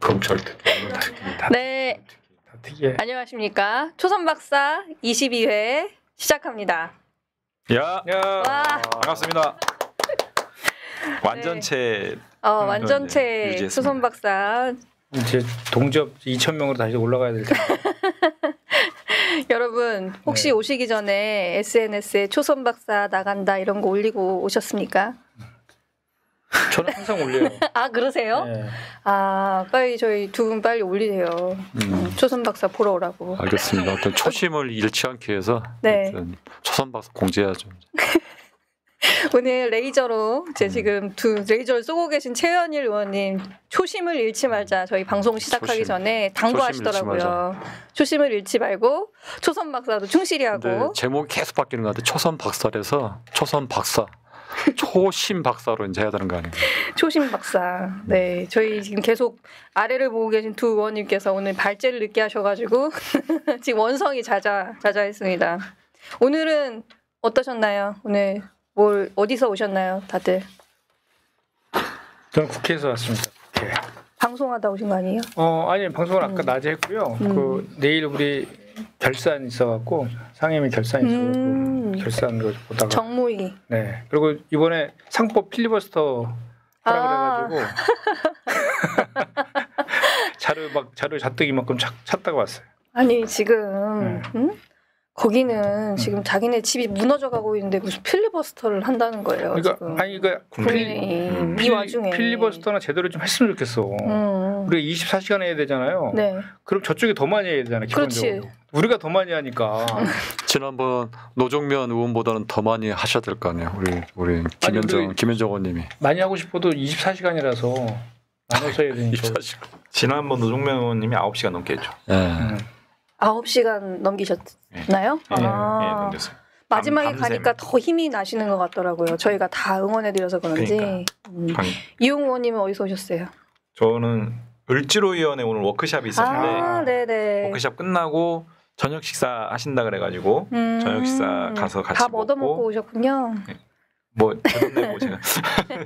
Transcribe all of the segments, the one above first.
검찰 특위. 네. 안녕하십니까. 초선박사 22회 시작합니다. 야. 반갑습니다. 완전체. 네. 완전체 초선박사. 이제 동접 2,000명으로 다시 올라가야 될 텐데. 여러분 혹시 오시기 전에 SNS에 초선박사 나간다 이런 거 올리고 오셨습니까? 저는 항상 올려요. 아 그러세요? 네. 아 빨리 저희 두 분 빨리 올리세요. 초선박사 보러 오라고. 알겠습니다. 어떤 초심을 잃지 않기 위해서 네. 초선박사 공지해야죠. 오늘 레이저로 지금 레이저를 쏘고 계신 최현일 의원님 초심을 잃지 말자. 저희 방송 시작하기 전에 당부하시더라고요. 초심을 잃지 말고 초선 박사도 충실히 하고. 제목이 계속 바뀌는 것 같아요. 초선 박사라서 초선 박사. 초심 박사로 이제 해야 되는 거 아니에요? 초심 박사. 네, 저희 지금 계속 아래를 보고 계신 두 의원님께서 오늘 발제를 늦게 하셔가지고 지금 원성이 자자했습니다. 오늘은 어떠셨나요? 오늘 어디서 오셨나요, 다들? 저는 국회에서 왔습니다. 국회. 방송하다 오신 거 아니에요? 아니 방송을 아까 낮에 했고요. 내일 우리 결산 있어갖고 상임위 결산 있어갖고 결산을 보다가 정무위. 네. 그리고 이번에 상법 필리버스터 하라 그래가지고 자료 잔뜩 이만큼 찾다가 왔어요. 아니 지금 거기는 지금 자기네 집이 무너져가고 있는데 무슨 필리버스터를 한다는 거예요. 그러니까 국민의힘 이 와중에 필리버스터나 제대로 좀 했으면 좋겠어. 우리가 24시간 해야 되잖아요. 네. 그럼 저쪽이 더 많이 해야 되잖아요. 기본적으로. 그렇지. 우리가 더 많이 하니까. 지난번 노종면 의원보다는 더 많이 하셔야 될 거 아니에요. 우리 김현정 의원님이 많이 하고 싶어도 24시간이라서 나눠서 해야 되니까. 24시간. 지난번 노종면 의원님이 9시간 넘게 했죠. 9시간 넘기셨나요? 예, 넘겼어요. 마지막에 가니까 더 힘이 나시는 것 같더라고요. 저희가 다 응원해드려서 그런지. 이용 의원님은 어디서 오셨어요? 저는 을지로위원회 오늘 워크숍이 있었는데 네네. 워크숍 끝나고 저녁 식사 하신다 그래가지고 저녁 식사 가서 같이 다 얻어먹고 오셨군요. 뭐 제 돈 내고 제가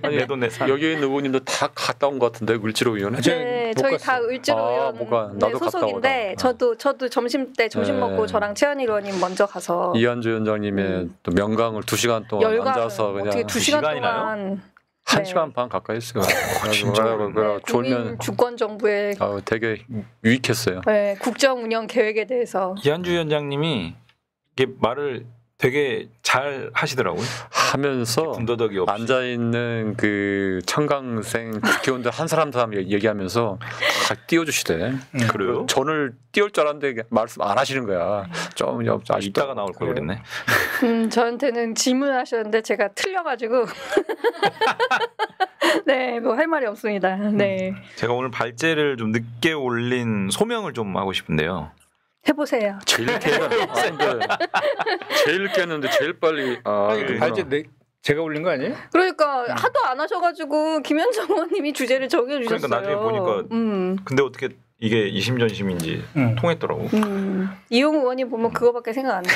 내 돈 내서 여기 있는 의원님도 다 갔다 온 것 같은데 을지로위원회? 네, 저희 다 을지로위원회 소속인데 저도 점심 때 점심 먹고 저랑 최현일 의원님 먼저 가서 이한주 위원장님의 또 명강을 2시간 동안 앉아서 그냥 어떻게 2시간 동안 1시간 반 가까이 했어요. 국민 주권 정부의 되게 유익했어요. 네, 국정 운영 계획에 대해서 이한주 위원장님이 이게 말을 되게 잘 하시더라고요. 하면서 군더더기 없이 앉아 있는 그 청강생 국회의원들 한 사람 얘기하면서 다 띄워주시대. 그래요? 전을 띄울 줄 알았는데 말씀 안 하시는 거야. 좀 이따가 나올 걸 그랬네. 저한테는 질문하셨는데 제가 틀려가지고 네, 뭐 할 말이 없습니다. 네. 제가 오늘 발제를 좀 늦게 올린 소명을 좀 하고 싶은데요. 해보세요. 제일 깨는데 제일 빨리. 그 발제 제가 올린 거 아니에요? 그러니까 하도 안 하셔가지고 김현정 의원님이 주제를 정해주셨어요. 그러니까 나중에 보니까 근데 어떻게 이게 이심전심인지 통했더라고. 이용 의원님 보면 그거밖에 생각 안 나.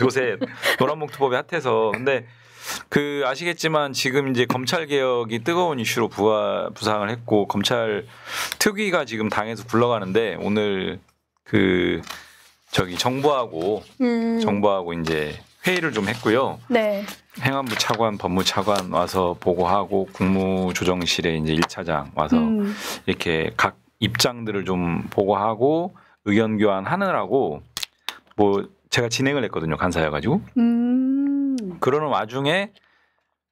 요새 노란봉투법이 핫해서. 근데 아시겠지만 지금 이제 검찰 개혁이 뜨거운 이슈로 부상을 했고 검찰 특위가 지금 당에서 굴러가는데 오늘 정부하고 이제 회의를 좀 했고요. 네. 행안부 차관, 법무차관 와서 보고하고 국무조정실에 이제 1차장 와서 이렇게 각 입장들을 좀 보고하고 의견 교환하느라고 제가 진행을 했거든요. 간사여가지고. 그러는 와중에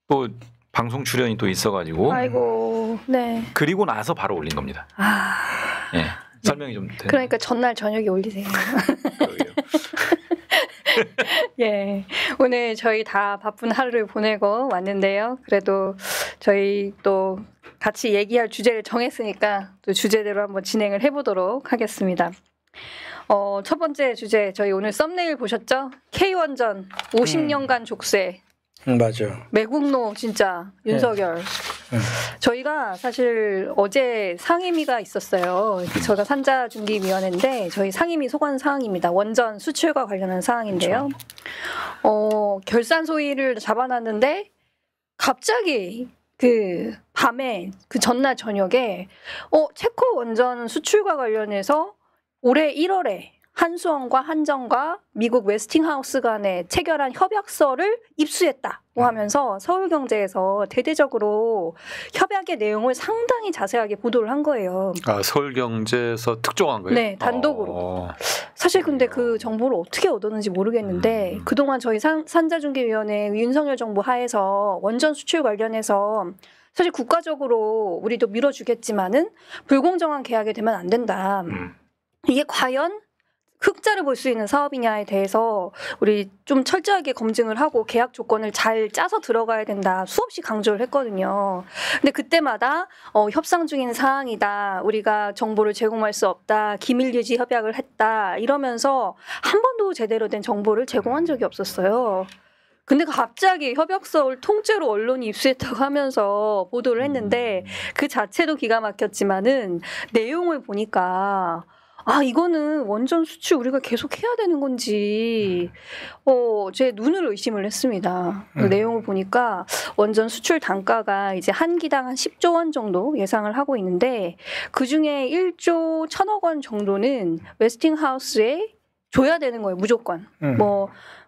또 방송 출연이 또 있어가지고. 아이고. 네. 그리고 나서 바로 올린 겁니다. 예. 설명이 좀 되나요? 그러니까 전날 저녁에 올리세요. 예, 오늘 저희 다 바쁜 하루를 보내고 왔는데요. 그래도 저희 또 같이 얘기할 주제를 정했으니까 또 주제대로 한번 진행을 해보도록 하겠습니다. 첫 번째 주제 저희 오늘 썸네일 보셨죠? K-원전 50년간 족쇄. 맞아요. 매국노 진짜 윤석열. 저희가 사실 어제 상임위가 있었어요. 저희가 산자중기위원회인데 저희 상임위 소관 사항입니다. 원전 수출과 관련한 사항인데요. 결산 소위를 잡아놨는데 갑자기 그 밤에 그 전날 저녁에 체코 원전 수출과 관련해서 올해 1월에 한수원과 한전과 미국 웨스팅하우스 간에 체결한 협약서를 입수했다고 하면서 서울경제에서 대대적으로 협약의 내용을 상당히 자세하게 보도를 한 거예요. 아, 서울경제에서 특종한 거예요? 네, 단독으로. 사실 근데 그 정보를 어떻게 얻었는지 모르겠는데 그동안 저희 산자중개위원회 윤석열 정부 하에서 원전 수출 관련해서 사실 국가적으로 우리도 밀어주겠지만은 불공정한 계약이 되면 안 된다. 이게 과연 흑자를 볼 수 있는 사업이냐에 대해서 우리 좀 철저하게 검증을 하고 계약 조건을 잘 짜서 들어가야 된다 수없이 강조를 했거든요. 근데 그때마다 협상 중인 사항이다. 우리가 정보를 제공할 수 없다. 기밀 유지 협약을 했다. 이러면서 한 번도 제대로 된 정보를 제공한 적이 없었어요. 근데 갑자기 협약서를 통째로 언론이 입수했다고 하면서 보도를 했는데 그 자체도 기가 막혔지만은 내용을 보니까 이거는 원전 수출 우리가 계속 해야 되는 건지 제 눈을 의심을 했습니다. 그 내용을 보니까 원전 수출 단가가 이제 한 기당 한 10조 원 정도 예상을 하고 있는데 그중에 1조 1,000억 원 정도는 웨스팅하우스에 줘야 되는 거예요. 무조건.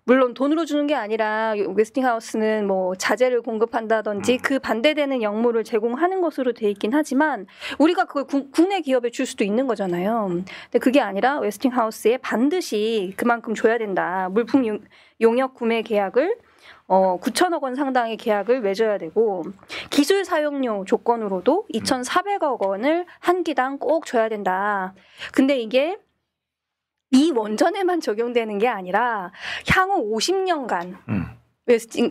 물론 돈으로 주는 게 아니라 웨스팅하우스는 뭐 자재를 공급한다든지 그 반대되는 역무를 제공하는 것으로 돼 있긴 하지만 우리가 그걸 국내 기업에 줄 수도 있는 거잖아요. 근데 그게 아니라 웨스팅하우스에 반드시 그만큼 줘야 된다. 물품 용역 구매 계약을 9천억 원 상당의 계약을 맺어야 되고 기술 사용료 조건으로도 2,400억 원을 한 기당 꼭 줘야 된다. 근데 이게 이 원전에만 적용되는 게 아니라 향후 50년간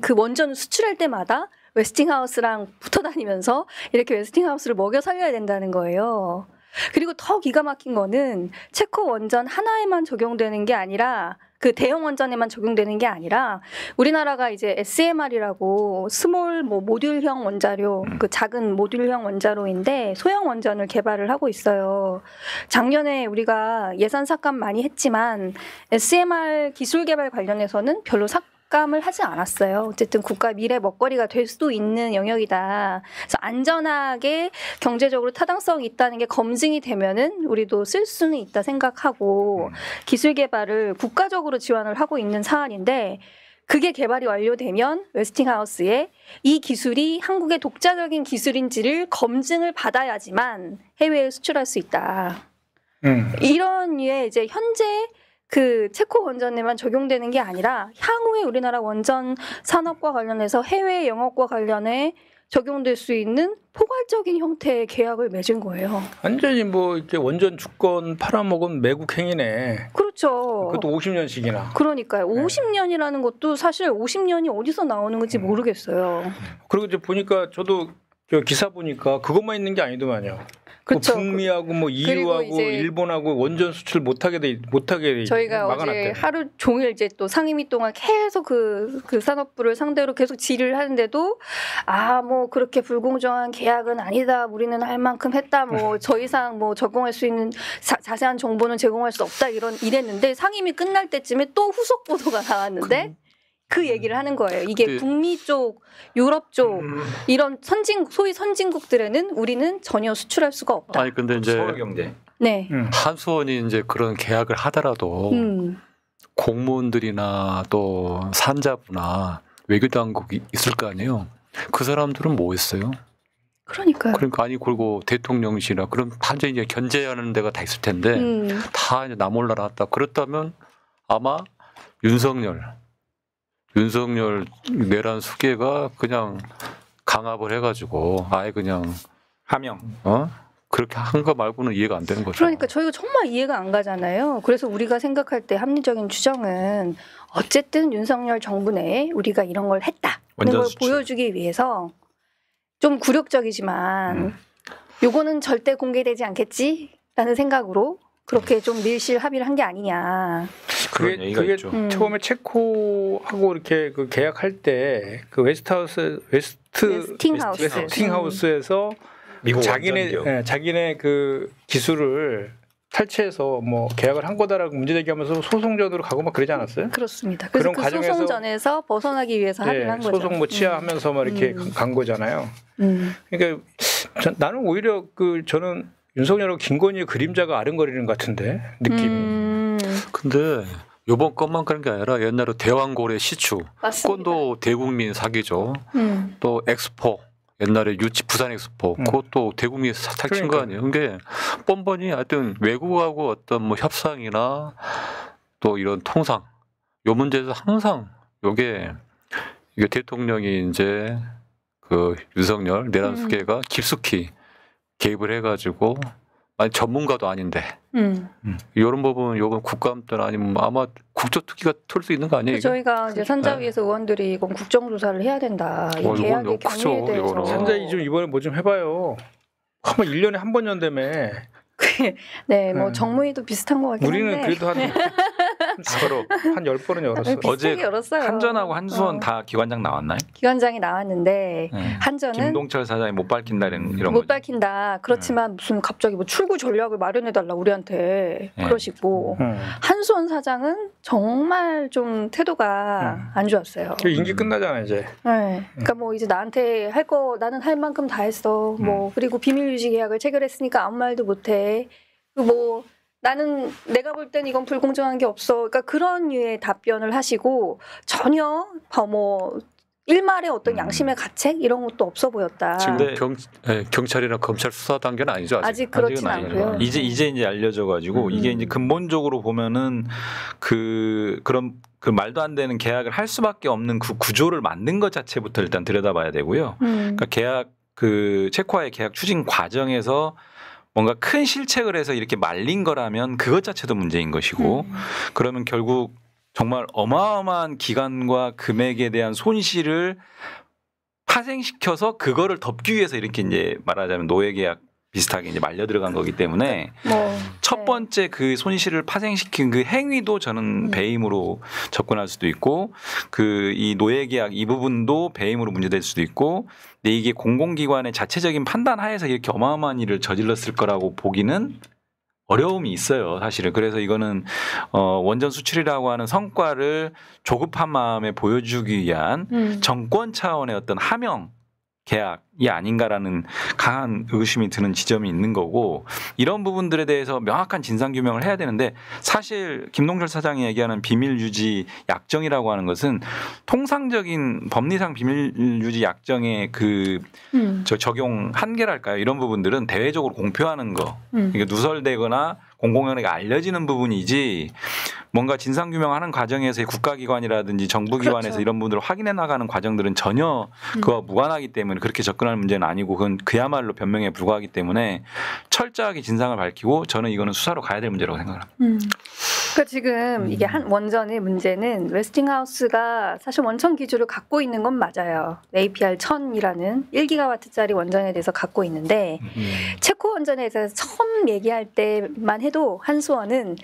그 원전을 수출할 때마다 웨스팅하우스랑 붙어 다니면서 이렇게 웨스팅하우스를 먹여 살려야 된다는 거예요. 그리고 더 기가 막힌 거는 체코 원전 하나에만 적용되는 게 아니라 그 대형 원전에만 적용되는 게 아니라 우리나라가 이제 SMR이라고 스몰 모듈형 원자료 그 작은 모듈형 원자로인데 소형 원전을 개발을 하고 있어요. 작년에 우리가 예산 삭감 많이 했지만 SMR 기술 개발 관련해서는 별로 삭감을 하지 않았어요. 어쨌든 국가 미래 먹거리가 될 수도 있는 영역이다. 그래서 안전하게 경제적으로 타당성이 있다는 게 검증이 되면은 우리도 쓸 수는 있다 생각하고 기술 개발을 국가적으로 지원을 하고 있는 사안인데 그게 개발이 완료되면 웨스팅하우스에 이 기술이 한국의 독자적인 기술인지를 검증을 받아야지만 해외에 수출할 수 있다. 이런 류의 이제 현재 그 체코 원전에만 적용되는 게 아니라 향후에 우리나라 원전 산업과 관련해서 해외 영업과 관련해 적용될 수 있는 포괄적인 형태의 계약을 맺은 거예요. 완전히 뭐 이렇게 원전 주권 팔아먹은 매국 행위네. 그렇죠. 그것도 50년씩이나. 그러니까요. 50년이라는 것도 사실 50년이 어디서 나오는 건지 모르겠어요. 그리고 이제 보니까 저도 기사 보니까 그것만 있는 게 아니더만요. 그렇죠. 북미하고 뭐 EU하고 일본하고 원전 수출 못하게 저희가 막아놨대요. 어제 하루 종일 이제 또 상임위 동안 계속 그 산업부를 상대로 계속 질의를 하는데도 뭐 그렇게 불공정한 계약은 아니다. 우리는 할 만큼 했다. 뭐 더 이상 뭐 적용할 수 있는 자세한 정보는 제공할 수 없다. 이랬는데 상임위 끝날 때쯤에 또 후속 보도가 나왔는데. 그 얘기를 하는 거예요. 이게 북미 쪽, 유럽 쪽 이런 소위 선진국들에는 우리는 전혀 수출할 수가 없다. 아니 근데 이제 서울경제. 네. 한수원이 이제 그런 계약을 하더라도 공무원들이나 또 산자부나 외교당국이 있을 거 아니에요. 그 사람들은 뭐 했어요? 그러니까요. 그러니까 그리고 대통령실이나 그런 완전히 이제 견제하는 데가 다 있을 텐데 다 이제 나 몰라 나왔다. 그렇다면 아마 윤석열 내란 수계가 그냥 강압을 해가지고 아예 그냥 하명 그렇게 한 거 말고는 이해가 안 되는 거죠. 그러니까 저희가 정말 이해가 안 가잖아요. 그래서 우리가 생각할 때 합리적인 추정은 어쨌든 윤석열 정부 내에 우리가 이런 걸 했다는 걸 보여주기 위해서 좀 굴욕적이지만 요거는 절대 공개되지 않겠지라는 생각으로 그렇게 좀 밀실 합의를 한 게 아니냐. 그게 처음에 체코하고 이렇게 그 계약할 때 그 웨스팅하우스에서 자기네 그 기술을 탈취해서 뭐 계약을 한 거다라고 문제 제기하면서 소송전으로 가고 막 그러지 않았어요? 그렇습니다. 그래서 그런 그 과정에서 소송전에서 벗어나기 위해서 합의를 한 거죠. 소송 뭐 취하하면서 막 이렇게 간 거잖아요. 그러니까 나는 오히려 저는 윤석열하고 김건희의 그림자가 아른거리는 것 같은데 느낌이. 근데 요번 것만 그런 게 아니라 옛날에 대왕고래 시추, 맞습니다. 그건도 대국민 사기죠. 또 엑스포, 옛날에 부산 엑스포, 그것도 대국민이 탈친 거 아니에요. 그게 뻔뻔히 하여튼 외국하고 어떤 뭐 협상이나 또 이런 통상, 요 문제에서 항상 이게 대통령이 이제 그 윤석열 내란 수계가 깊숙이 개입을 해가지고 아니 전문가도 아닌데 이런 부분 요건 국감 때나 아니면 아마 국조특위가 털 수 있는 거 아니에요? 저희가 이제 산자위에서 의원들이 이건 국정조사를 해야 된다. 이 계약의 경위에 대해서. 산자위 좀 이번에 뭐 좀 해봐요. 한번 1년에 한 번 연다며. 네, 뭐 정무위도 비슷한 것 같긴 우리는 한데. 그래도 한 10번은 열었어. 어제 열었어요. 한전하고 한수원 다 기관장 나왔나요? 기관장이 나왔는데 한전은 김동철 사장이 못 밝힌다는 이런 못 거죠. 밝힌다. 그렇지만 무슨 갑자기 뭐 출구 전략을 마련해달라 우리한테 그러시고 한수원 사장은 정말 좀 태도가 안 좋았어요. 임기 끝나잖아 이제. 네. 그러니까 뭐 이제 나한테 할 거 나는 할 만큼 다 했어. 뭐 그리고 비밀 유지 계약을 체결했으니까 아무 말도 못해. 뭐 나는 내가 볼 땐 이건 불공정한 게 없어. 그러니까 그런 류의 답변을 하시고 전혀 뭐 일말의 어떤 양심의 가책 이런 것도 없어 보였다. 지금 경찰이나 검찰 수사 단계는 아니죠. 아직 그렇진 않고요. 이제 알려져가지고 이게 이제 근본적으로 보면은 그런 말도 안 되는 계약을 할 수밖에 없는 그 구조를 만든 것 자체부터 일단 들여다봐야 되고요. 그러니까 체코와의 계약 추진 과정에서 뭔가 큰 실책을 해서 이렇게 말린 거라면 그것 자체도 문제인 것이고 그러면 결국 정말 어마어마한 기간과 금액에 대한 손실을 파생시켜서 그거를 덮기 위해서 이렇게 이제 말하자면 노예계약 비슷하게 이제 말려 들어간 거기 때문에 첫 번째 그 손실을 파생시킨 그 행위도 저는 배임으로 접근할 수도 있고 이 노예계약 이 부분도 배임으로 문제될 수도 있고 근데 이게 공공기관의 자체적인 판단 하에서 이렇게 어마어마한 일을 저질렀을 거라고 보기는 어려움이 있어요, 사실은. 그래서 이거는 원전 수출이라고 하는 성과를 조급한 마음에 보여주기 위한 정권 차원의 어떤 하명 계약이 아닌가라는 강한 의심이 드는 지점이 있는 거고 이런 부분들에 대해서 명확한 진상규명을 해야 되는데 사실 김동철 사장이 얘기하는 비밀유지 약정이라고 하는 것은 통상적인 법리상 비밀유지 약정의 적용 한계랄까요? 이런 부분들은 대외적으로 공표하는 거 이게 누설되거나 공공연하게 알려지는 부분이지 뭔가 진상규명하는 과정에서의 국가기관이라든지 정부기관에서 그렇죠. 이런 부분들을 확인해 나가는 과정들은 전혀 그와 무관하기 때문에 그렇게 접근하는 문제는 아니고 그건 그야말로 변명에 불과하기 때문에 철저하게 진상을 밝히고 저는 이거는 수사로 가야 될 문제라고 생각합니다. 그러니까 지금 이게 한 원전의 문제는 웨스팅하우스가 사실 원천 기준을 갖고 있는 건 맞아요. APR 1000이라는 1기가와트짜리 원전에 대해서 갖고 있는데 체코 원전에 대해서 처음 얘기할 때만 해도 한수원은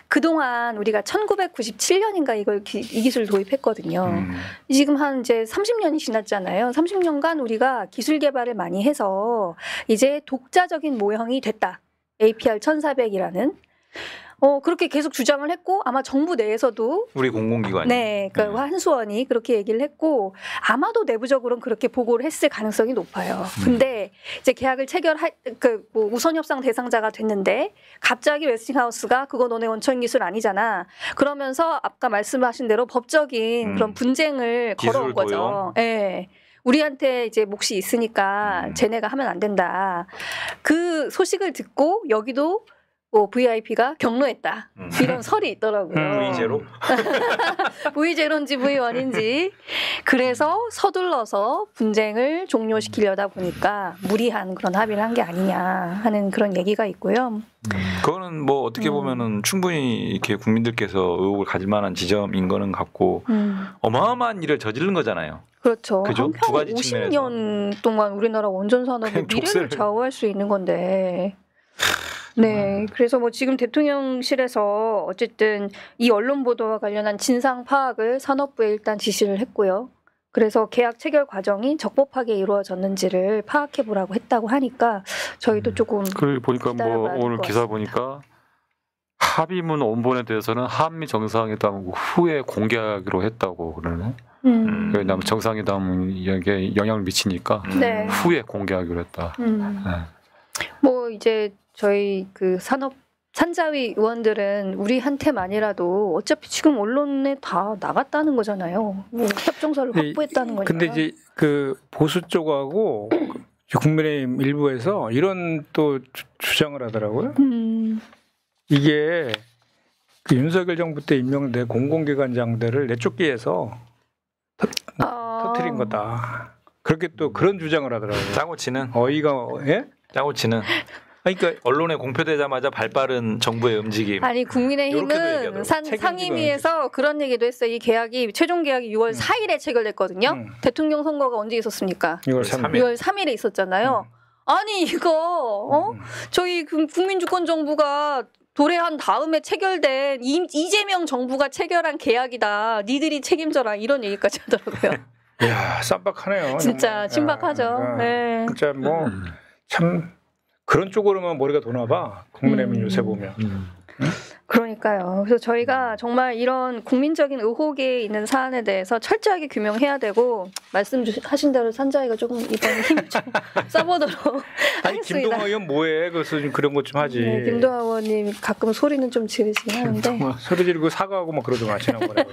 그동안 우리가 1997년인가 이 기술을 도입했거든요. 지금 한 이제 30년이 지났잖아요. 30년간 우리가 기술 개발을 많이 해서 이제 독자적인 모형이 됐다. APR 1400이라는 그렇게 계속 주장을 했고 아마 정부 내에서도 우리 공공기관이 그러니까 한수원이 그렇게 얘기를 했고 아마도 내부적으로는 그렇게 보고를 했을 가능성이 높아요. 근데 이제 계약을 뭐 우선 협상 대상자가 됐는데 갑자기 웨스팅하우스가 그거 너네 원천 기술 아니잖아. 그러면서 아까 말씀하신 대로 법적인 그런 분쟁을 걸어온 거죠. 예. 우리한테 이제 몫이 있으니까 쟤네가 하면 안 된다. 그 소식을 듣고 여기도 VIP가 경로했다. 이런 설이 있더라고요. V제로? V제로인지 V1인지. 그래서 서둘러서 분쟁을 종료시키려다 보니까 무리한 그런 합의를 한 게 아니냐 하는 그런 얘기가 있고요. 그거는 뭐 어떻게 보면은 충분히 이렇게 국민들께서 의혹을 가질 만한 지점인 거는 같고 어마어마한 일을 저지른 거잖아요. 그렇죠. 그죠? 두 한편 가지 측면에서. 50년 동안 우리나라 원전 산업의 미래를 좌우할 수 있는 건데. 네, 그래서 뭐 지금 대통령실에서 어쨌든 이 언론 보도와 관련한 진상 파악을 산업부에 일단 지시를 했고요. 그래서 계약 체결 과정이 적법하게 이루어졌는지를 파악해 보라고 했다고 하니까 저희도 조금 그 보니까 뭐 오늘 기사 같습니다. 보니까 합의문 원본에 대해서는 한미 정상회담 후에 공개하기로 했다고 그러네. 왜냐하면 정상회담이 여기에 영향을 미치니까 네. 후에 공개하기로 했다. 네. 뭐 이제 저희 그 산자위 의원들은 우리한테만이라도 어차피 지금 언론에 다 나갔다는 거잖아요. 뭐 협정서를 확보했다는 거니까. 근데 이제 그 보수 쪽하고 국민의힘 일부에서 이런 또 주장을 하더라고요. 이게 그 윤석열 정부 때 임명된 공공기관장들을 내쫓기해서 터뜨린 거다. 그렇게 또 그런 주장을 하더라고요. 짜고 치는. 어이가 예? 짜고 치는. 그러니까 언론에 공표되자마자 발빠른 정부의 움직임. 아니 국민의힘은 상임위에서 그런 얘기도 했어요. 이 계약이 최종 계약이 6월 4일에 체결됐거든요. 대통령 선거가 언제 있었습니까? 6월 3일. 6월 3일에 있었잖아요. 아니 이거 저희 국민주권 정부가 도래한 다음에 체결된 이재명 정부가 체결한 계약이다. 니들이 책임져라 이런 얘기까지 하더라고요. 이야 쌈박하네요. 진짜 신박하죠. 네. 진짜 뭐 참 그런 쪽으로만 머리가 도나 봐. 국민의힘 요새 보면. 그러니까요. 그래서 저희가 정말 이런 국민적인 의혹에 있는 사안에 대해서 철저하게 규명해야 되고 말씀하신 대로 산자위가 조금 이번에 힘을 좀 써보도록 아니 하겠습니다. 김동완 의원 뭐해? 그래서 좀 그런 것 좀 하지. 네, 김동완 의원님 가끔 소리는 좀 지르시긴 하는데 소리 지르고 사과하고 막 그러더만 지난번에.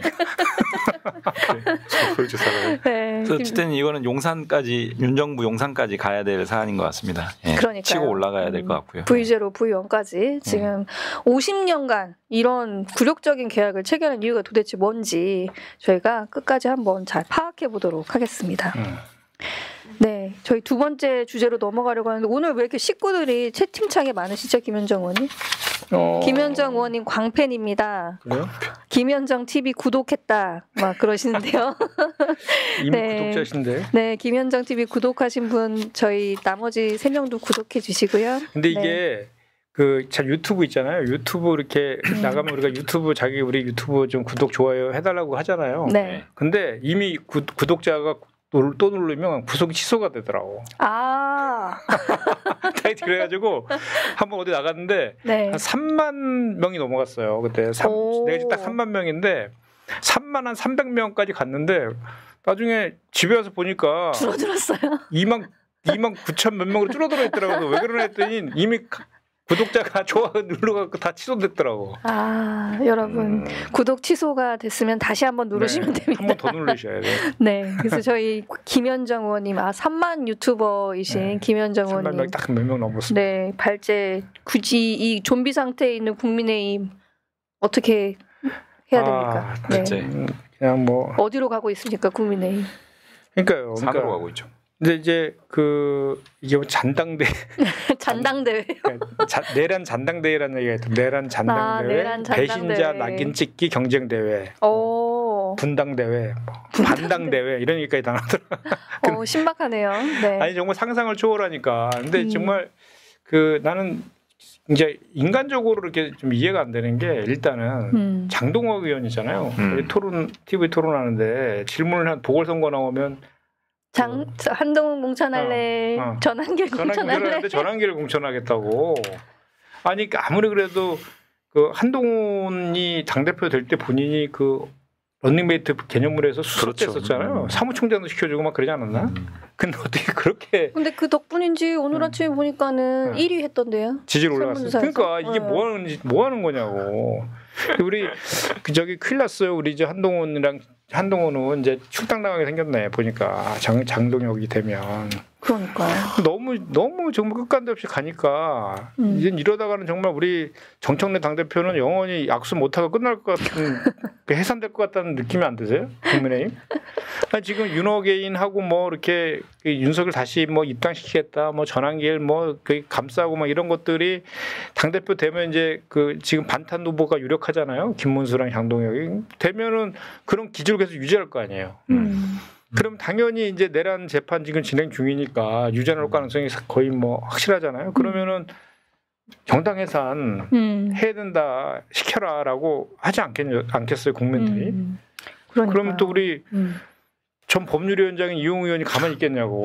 그렇죠, 네, 어쨌든 이거는 용산까지 윤정부 용산까지 가야 될 사안인 것 같습니다. 예, 그러니까요. 치고 올라가야 될 것 같고요. V0, V1까지 지금 50년간 이런 굴욕적인 계약을 체결한 이유가 도대체 뭔지 저희가 끝까지 한번 잘 파악해 보도록 하겠습니다. 네, 저희 두 번째 주제로 넘어가려고 하는데 오늘 왜 이렇게 식구들이 채팅창에 많으시죠, 김현정 의원님? 김현정 의원님 광팬입니다. 그래요? 김현정 TV 구독했다 막 그러시는데요. 이미 네. 구독자신데. 네, 김현정 TV 구독하신 분 저희 나머지 3명도 구독해 주시고요. 근데 이게 그 참 유튜브 있잖아요. 유튜브 이렇게 나가면 우리가 우리 유튜브 좀 구독 좋아요 해달라고 하잖아요. 네. 근데 이미 구독자가 또 누르면 구독이 취소가 되더라고. 아, 다이어트 그래가지고 한번 어디 나갔는데 네. 한 3만 명이 넘어갔어요. 그때 내가 딱 3만 명인데 3만 한 300명까지 갔는데 나중에 집에 와서 보니까 줄어들었어요. 2만 9천 몇 명으로 줄어들어 있더라고요. 왜 그러나 했더니 이미 구독자가 좋아 눌러갖고 다 취소됐더라고. 아, 여러분 구독 취소가 됐으면 다시 한번 누르시면 됩니다. 한 번 더 누르셔야 돼요. 네, 그래서 저희 김현정 의원님, 3만 유튜버이신 김현정 3만 의원님, 명 딱 몇 명 넘었습니다. 네, 발제 굳이 이 좀비 상태에 있는 국민의힘 어떻게 해야 됩니까? 발제. 그냥 뭐 어디로 가고 있습니까, 국민의힘? 그러니까요. 산으로 가고 있죠. 근데 이제 이게 뭐 잔당대 잔당대회. 내란 잔당대회라는 얘기가 있던 내란 잔당대회, 내란 잔당대회. 배신자 낙인 찍기 경쟁대회, 오, 분당대회, 반당대회 이런 얘기까지 다 나더라고요. 신박하네요. 네. 아니 정말 상상을 초월하니까. 근데 정말 나는 이제 인간적으로 이렇게 좀 이해가 안 되는 게 일단은 장동혁 의원이잖아요. 우리 TV 토론하는데 질문을 한 보궐선거 나오면 한동훈 공천할래, 전환길 공천할래. 전환기를 공천하겠다고. 아니 아무리 그래도 그 한동훈이 당대표 될 때 본인이 그 런닝메이트 개념물에서 수석했었잖아요. 사무총장도 시켜주고 막 그러지 않았나? 근데 어떻게 그렇게? 근데 그 덕분인지 오늘 아침에 보니까는 1위 했던데요. 지지율 올라갔어요. 그러니까 이게 뭐 하는 거냐고. 우리 저기 큰일 났어요. 우리 이제 한동훈은 이제 출당당하게 생겼네 보니까 장동혁이 되면. 그러니까요. 너무 정말 끝간데 없이 가니까 이제 이러다가는 정말 우리 정청래 당대표는 영원히 악수 못하고 끝날 것 같은 해산될 것 같다는 느낌이 안 드세요? 국민의힘? 아니, 지금 윤호개인하고 뭐 이렇게 윤석열 다시 뭐 입당시키겠다, 뭐 전환길 뭐 감싸고 막 이런 것들이 당대표 되면 이제 지금 반탄 후보가 유력하잖아요. 김문수랑 장동혁이 되면은 그런 기조를 계속 유지할 거 아니에요. 그럼 당연히 이제 내란 재판 지금 진행 중이니까 유죄할 가능성이 거의 뭐 확실하잖아요. 그러면은 정당 해산 해야 된다, 시켜라라고 하지 않겠어요, 국민들이? 그러면 또 우리 전 법률위원장인 이용 의원이 가만히 있겠냐고.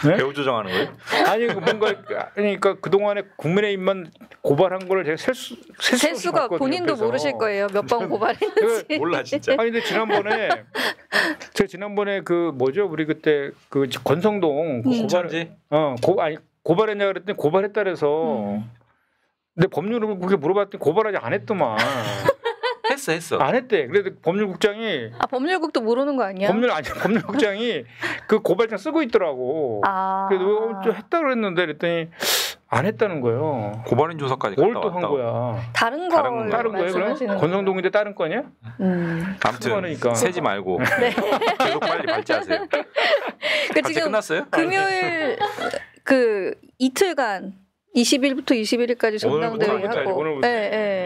네? 배우 조정하는 거예요? 아니 뭔가 그러니까 그동안에 국민의힘만 고발한 거를 제가 셀 수가 본인도 모르실 거예요. 몇 번 고발했는지. 몰라 진짜. 아니 근데 지난번에 그 뭐죠? 우리 그때 그 권성동 신천지? 고발했냐 그랬더니 고발했다 그래서 근데 법률을 그렇게 물어봤더니 고발하지 안 했더만. 했어. 안 했대. 그래도 법률국장이 법률국도 모르는 거 아니야? 법률국장이 그 고발장 쓰고 있더라고. 그래도 좀 했다 그랬는데 그랬더니 안 했다는 거예요. 고발인 조사까지 뭘 갔다 또 한 왔다고. 거야. 다른 거예요, 그럼? 거예요? 권성동인데 다른 거냐? 아무튼 많으니까. 세지 말고 네. 계속 빨리 발제하세요. 발제 지금 끝났어요? 금요일 그 이틀간 20일부터 21일까지 전당대회 하고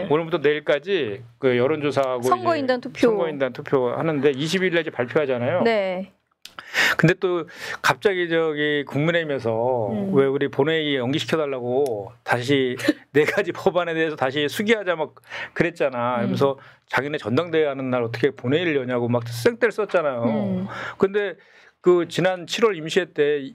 오늘부터 내일까지 그 여론조사하고 선거인단 투표 하는데 20일날 발표하잖아요. 네. 근데 또 갑자기 저기 국민의힘에서 왜 우리 본회의 연기시켜달라고 다시 4가지 법안에 대해서 다시 수기하자 막 그랬잖아. 그래서 자기네 전당대회 하는 날 어떻게 본회의를 여냐고 막 쌩때를 썼잖아요. 근데 그 지난 7월 임시회 때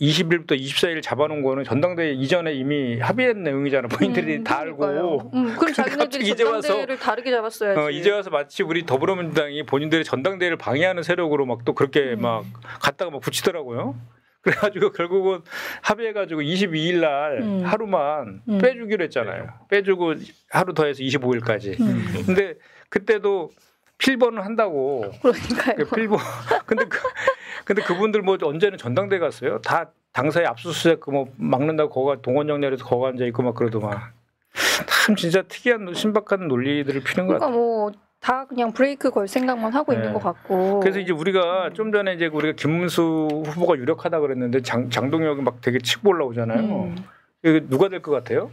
20일부터 24일 잡아놓은 거는 전당대회 이전에 이미 합의한 내용이잖아. 본인들이 다 알고. 그럼 자기네들이 전당대회를 다르게 잡았어야지. 이제 와서 마치 우리 더불어민주당이 본인들의 전당대회를 방해하는 세력으로 막 또 그렇게 막 갖다가 막 붙이더라고요. 그래가지고 결국은 합의해가지고 22일 날 하루만 빼주기로 했잖아요. 빼주고 하루 더해서 25일까지. 근데 그때도 필번을 한다고. 그러니까요. 필번. 근데 그분들 뭐 언제는 전당대 갔어요? 다 당사에 압수수색 뭐 막는다고 거가 동원정렬에서 거가 앉아 있고 막 그러더만. 참 진짜 특이한 신박한 논리들을 피는 것 같아요. 그러니까 뭐 다 그냥 브레이크 걸 생각만 하고 있는 것 같고. 그래서 이제 우리가 좀 전에 이제 우리가 김문수 후보가 유력하다 그랬는데 장동혁이 막 되게 치고 올라오잖아요. 이거 누가 될 것 같아요?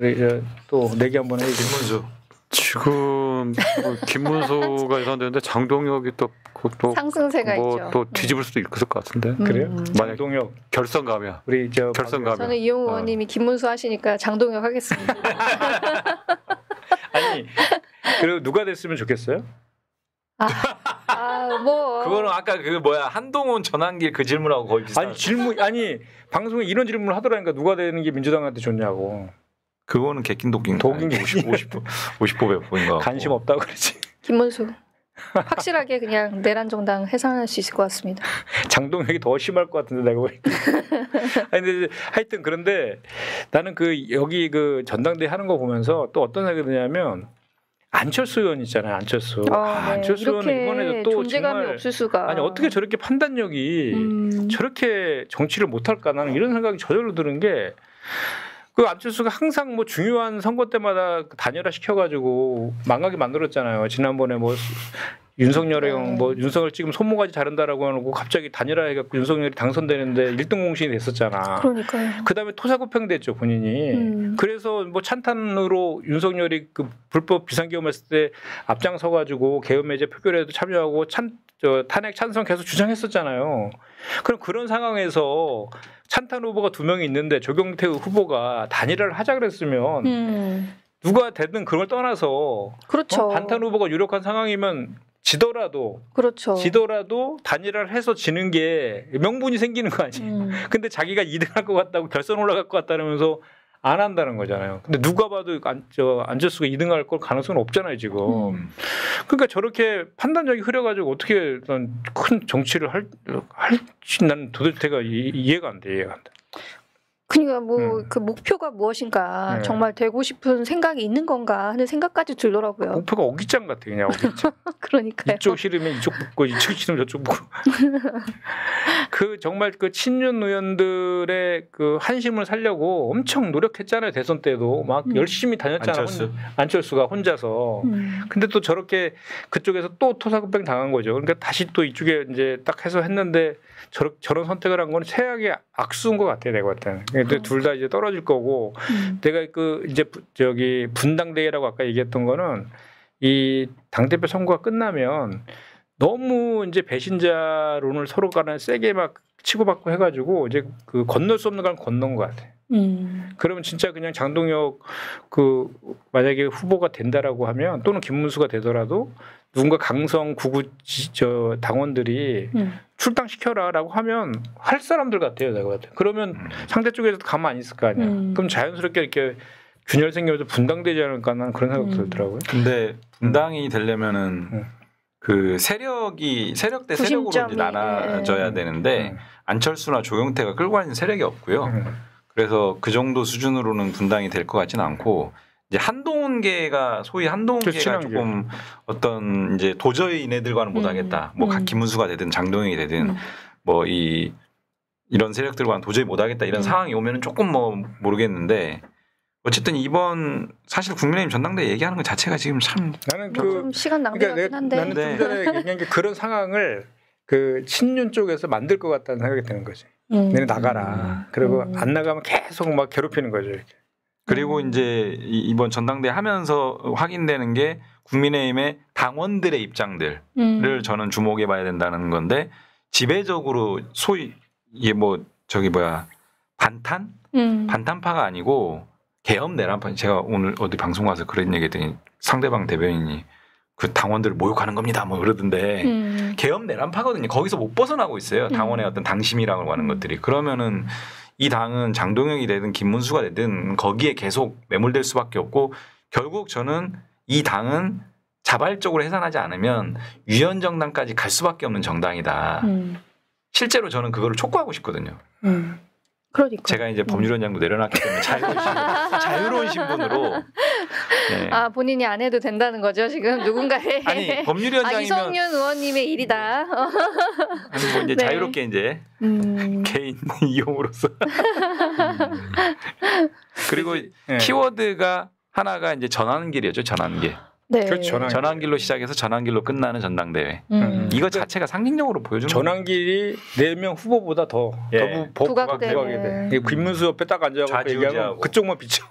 이제 또 내기 한번 해야지. 김문수. 지금 뭐 김문수가 예상되는데 장동혁이 또 상승세가 있죠. 또 뒤집을 수도 있을 것 같은데. 그래요? 만약 장동혁 결선 가면 우리 결선 가면 저는 이용우 의원님이 김문수 하시니까 장동혁 하겠습니다. 아니 그리고 누가 됐으면 좋겠어요? 뭐 그거는 아까 그 뭐야 한동훈 전환길 그 질문하고 거의 비슷한. 아니 방송에 이런 질문을 하더라니까 누가 되는 게 민주당한테 좋냐고. 그거는 개낀 독긴 50보 보인 거. 관심 없다고 그러지. 김문수 확실하게 그냥 내란 정당 해산할 수 있을 것 같습니다. 장동혁이 더 심할 것 같은데 내가 보니까. 아니 근데 하여튼 그런데 나는 그 여기 그 전당대 하는 거 보면서 또 어떤 생각이 드냐면 안철수 의원 있잖아요. 안철수. 네. 안철수 의원은 이번에도 또 존재감이 정말 없을 수가. 아니 어떻게 저렇게 판단력이 저렇게 정치를 못할까 나는 이런 생각이 저절로 드는 게 그 안철수가 항상 뭐 중요한 선거 때마다 단일화 시켜가지고 망하게 만들었잖아요. 지난번에 뭐 윤석열이 뭐 윤석열 지금 손모가지 자른다라고 하고 갑자기 단일화 해갖고 윤석열이 당선되는데 1등 공신이 됐었잖아. 그러니까요. 그다음에 토사구팽됐죠 본인이. 그래서 뭐 찬탄으로 윤석열이 그 불법 비상계엄 했을 때 앞장서가지고 계엄해제 표결에도 참여하고 탄핵 찬성 계속 주장했었잖아요. 그럼 그런 상황에서 찬탄 후보가 2명이 있는데 조경태 후보가 단일화를 하자 그랬으면 누가 되든 그걸 떠나서 그렇죠. 반탄 후보가 유력한 상황이면 지더라도 단일화를 해서 지는 게 명분이 생기는 거 아니에요. 근데 자기가 2등할 것 같다고 결선 올라갈 것 같다면서 안 한다는 거잖아요. 근데 누가 봐도 안철수가 2등할 걸 가능성은 없잖아요 지금. 그러니까 저렇게 판단력이 흐려가지고 어떻게 큰 정치를 할지 나는 도대체가 이해가 안 돼. 그러니까 뭐 그 목표가 무엇인가 정말 되고 싶은 생각이 있는 건가 하는 생각까지 들더라고요. 목표가 어깃장 같아 그냥 어깃장. 그러니까요. 이쪽 싫으면 이쪽 붙고 이쪽 싫으면 저쪽 붙고. 그 정말 그 친윤 의원들의 그 한심을 살려고 엄청 노력했잖아요 대선 때도 막 열심히 다녔잖아요. 안철수가 혼자서. 근데 또 저렇게 그쪽에서 또 토사구팽 당한 거죠. 그러니까 다시 또 이쪽에 이제 딱 해서 했는데 저런 선택을 한 건 최악의 악수인 것 같아요 내가 볼 때는. 근데 둘 다 이제 떨어질 거고 내가 그 이제 저기 분당대회라고 아까 얘기했던 거는 이 당대표 선거가 끝나면 너무 이제 배신자론을 서로 간에 세게 막 치고받고 해가지고 이제 그 건널 수 없는 걸 건넌 것 같아. 그러면 진짜 그냥 장동혁 그 만약에 후보가 된다라고 하면 또는 김문수가 되더라도 누군가 강성 구구 당원들이 출당시켜라라고 하면 할 사람들 같아요, 내가 봤을 때. 그러면 상대 쪽에서도 가만 안 있을 거 아니야. 그럼 자연스럽게 이렇게 균열 생기면서 분당되지 않을까 하는 그런 생각도 들더라고요. 근데 분당이 되려면은 그 세력 대 세력으로 이제 나눠져야 되는데 안철수나 조경태가 끌고 가는 세력이 없고요. 그래서 그 정도 수준으로는 분당이 될 것 같지는 않고 이제 한동훈계가 소위 한동훈계가 조금 어떤 이제 도저히 이네들과는 못하겠다. 뭐 김문수가 되든 장동영이 되든 뭐 이런 세력들과는 도저히 못하겠다 이런 상황이 오면은 조금 뭐 모르겠는데. 어쨌든 이번 사실 국민의힘 전당대 얘기하는 것 자체가 지금 참 나는 좀 시간 낭비긴 한데 나는 좀 전에 얘기한 게 그런 상황을 그 친윤 쪽에서 만들 것 같다는 생각이 드는 거지. 너네 나가라. 그리고 안 나가면 계속 막 괴롭히는 거죠. 이렇게. 그리고 이제 이번 전당대 하면서 확인되는 게 국민의힘의 당원들의 입장들을 저는 주목해봐야 된다는 건데 지배적으로 소위 이게 뭐 저기 뭐야 반탄파가 아니고. 계엄 내란판 제가 오늘 어디 방송 가서 그런 얘기했더니 상대방 대변인이 그 당원들을 모욕하는 겁니다 뭐 그러던데 계엄 내란파거든요. 거기서 못 벗어나고 있어요. 당원의 어떤 당심이라고 하는 것들이. 그러면은 이 당은 장동영이 되든 김문수가 되든 거기에 계속 매몰될 수밖에 없고 결국 저는 이 당은 자발적으로 해산하지 않으면 위헌정당까지 갈 수밖에 없는 정당이다. 실제로 저는 그거를 촉구하고 싶거든요. 그러니까. 제가 이제 법률위원장도 내려놨기 때문에 자유로운 신분으로. 네. 아 본인이 안 해도 된다는 거죠 지금 누군가의. 아니 법률위원장이면. 이성윤 의원님의 일이다. 아니 뭐 이제 자유롭게 이제 개인 이용으로서. 그리고 키워드가 하나가 이제 전환길이었죠 전환길. 네. 그렇죠. 전환길로 시작해서 전환길로 끝나는 전당대회. 이거 자체가 상징적으로 보여주는 전환길이 4명 후보보다 더 부각이 돼. 김문수 옆에 딱 앉아서 얘기하면 그쪽만 비쳐.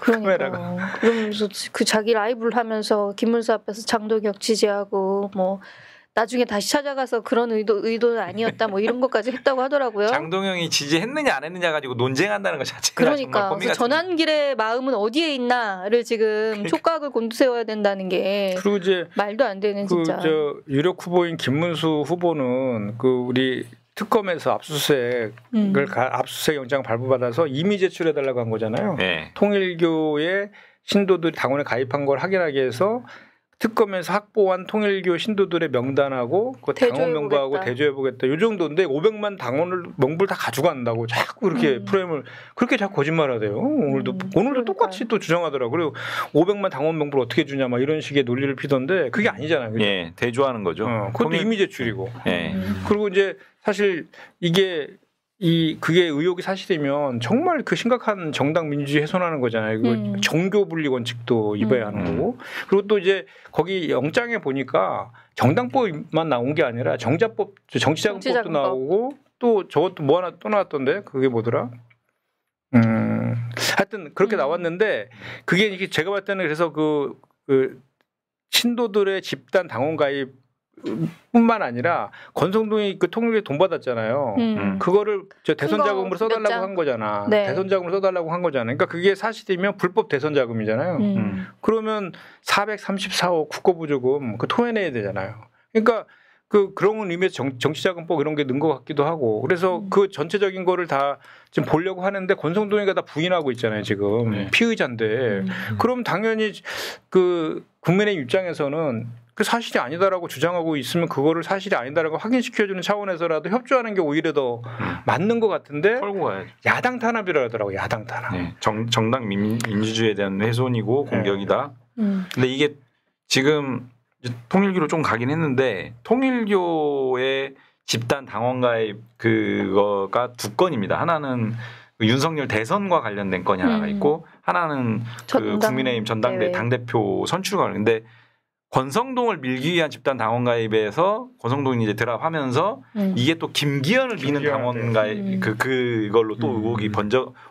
그러니까. 그러면서 그 자기 라이브를 하면서 김문수 앞에서 장도경 지지하고 뭐 나중에 다시 찾아가서 그런 의도는 아니었다 뭐 이런 것까지 했다고 하더라고요. 장동영이 지지했느냐 안 했느냐 가지고 논쟁한다는 것 자체가 그러니까 전환길의 마음은 어디에 있나를 지금 촉각을 곤두세워야 된다는 게 그리고 이제 말도 안 되는 진짜. 저 유력 후보인 김문수 후보는 그 우리 특검에서 압수수색 영장 발부받아서 이미 제출해달라고 한 거잖아요. 네. 통일교의 신도들이 당원에 가입한 걸 확인하기 위해서 특검에서 확보한 통일교 신도들의 명단하고 그 당원 명부하고 대조해보겠다. 이 정도인데 500만 당원을 명부를 다 가져간다고 자꾸 그렇게 프레임을 그렇게 자꾸 거짓말하대요. 오늘도 똑같이 또 주장하더라고요. 그리고 500만 당원 명부를 어떻게 주냐 막 이런 식의 논리를 피던데 그게 아니잖아요. 그죠? 예, 대조하는 거죠. 그것도 이미 제출이고. 예. 그리고 이제 사실 그게 의혹이 사실이면 정말 그 심각한 정당 민주주의 훼손하는 거잖아요. 그 정교 분리 원칙도 위반해야 하는 거고. 그리고 또 이제 거기 영장에 보니까 정당법만 나온 게 아니라 정치자금법도 나오고 또 저것도 뭐 하나 또 나왔던데 그게 뭐더라? 하여튼 그렇게 나왔는데 그게 이게 제가 봤을 때는 그래서 그 신도들의 집단 당원 가입 뿐만 아니라 권성동이 그 통일교에 돈 받았잖아요. 그거를 대선 자금으로 써달라고 한 거잖아. 네. 대선 자금으로 써달라고 한 거잖아요. 그러니까 그게 사실이면 불법 대선 자금이잖아요. 그러면 434억 국고부조금 그 토해내야 되잖아요. 그러니까 그런 의미에서 정치자금법 이런 게 넣은 것 같기도 하고 그래서 그 전체적인 거를 다 지금 보려고 하는데 권성동이가 다 부인하고 있잖아요. 지금 피의자인데 그럼 당연히 그 국민의힘 입장에서는 그 사실이 아니다라고 주장하고 있으면 그거를 사실이 아니다라고 확인시켜주는 차원에서라도 협조하는 게 오히려 더 맞는 것 같은데 털고 가야죠. 야당 탄압이라 하더라고요. 야당 탄압. 네. 정당 민주주의에 대한 훼손이고 공격이다. 근데 이게 지금 통일교로 좀 가긴 했는데 통일교의 집단 당원 가입 그거가 2건입니다. 하나는 윤석열 대선과 관련된 건이 하나가 있고 하나는 그 국민의힘 전당대 당대표 선출과 관련된데 권성동을 밀기 위한 집단 당원 가입에서 권성동이 이제 드랍하면서 이게 또 김기현을 미는 당원 가입 그걸로 또 의혹이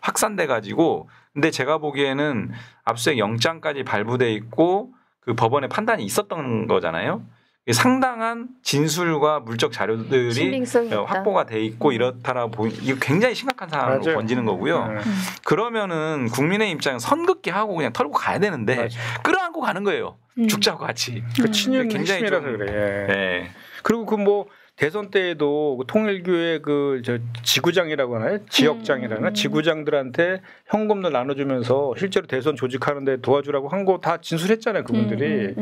확산돼 가지고 근데 제가 보기에는 압수수색 영장까지 발부돼 있고 그 법원의 판단이 있었던 거잖아요. 상당한 진술과 물적 자료들이 확보가 돼 있고 이렇다라고 이거 굉장히 심각한 상황으로 번지는 거고요. 그러면은 국민의 입장은 선긋기 하고 그냥 털고 가야 되는데 끌어안고 가는 거예요. 죽자고 같이. 그 친윤 굉장히 핵심이라서 그래. 네. 그리고 그 뭐 대선 때에도 그 통일교의 저 지구장이라고 하나요? 지역장이라나 지구장들한테 현금도 나눠주면서 실제로 대선 조직하는데 도와주라고 한 거 다 진술했잖아요, 그분들이.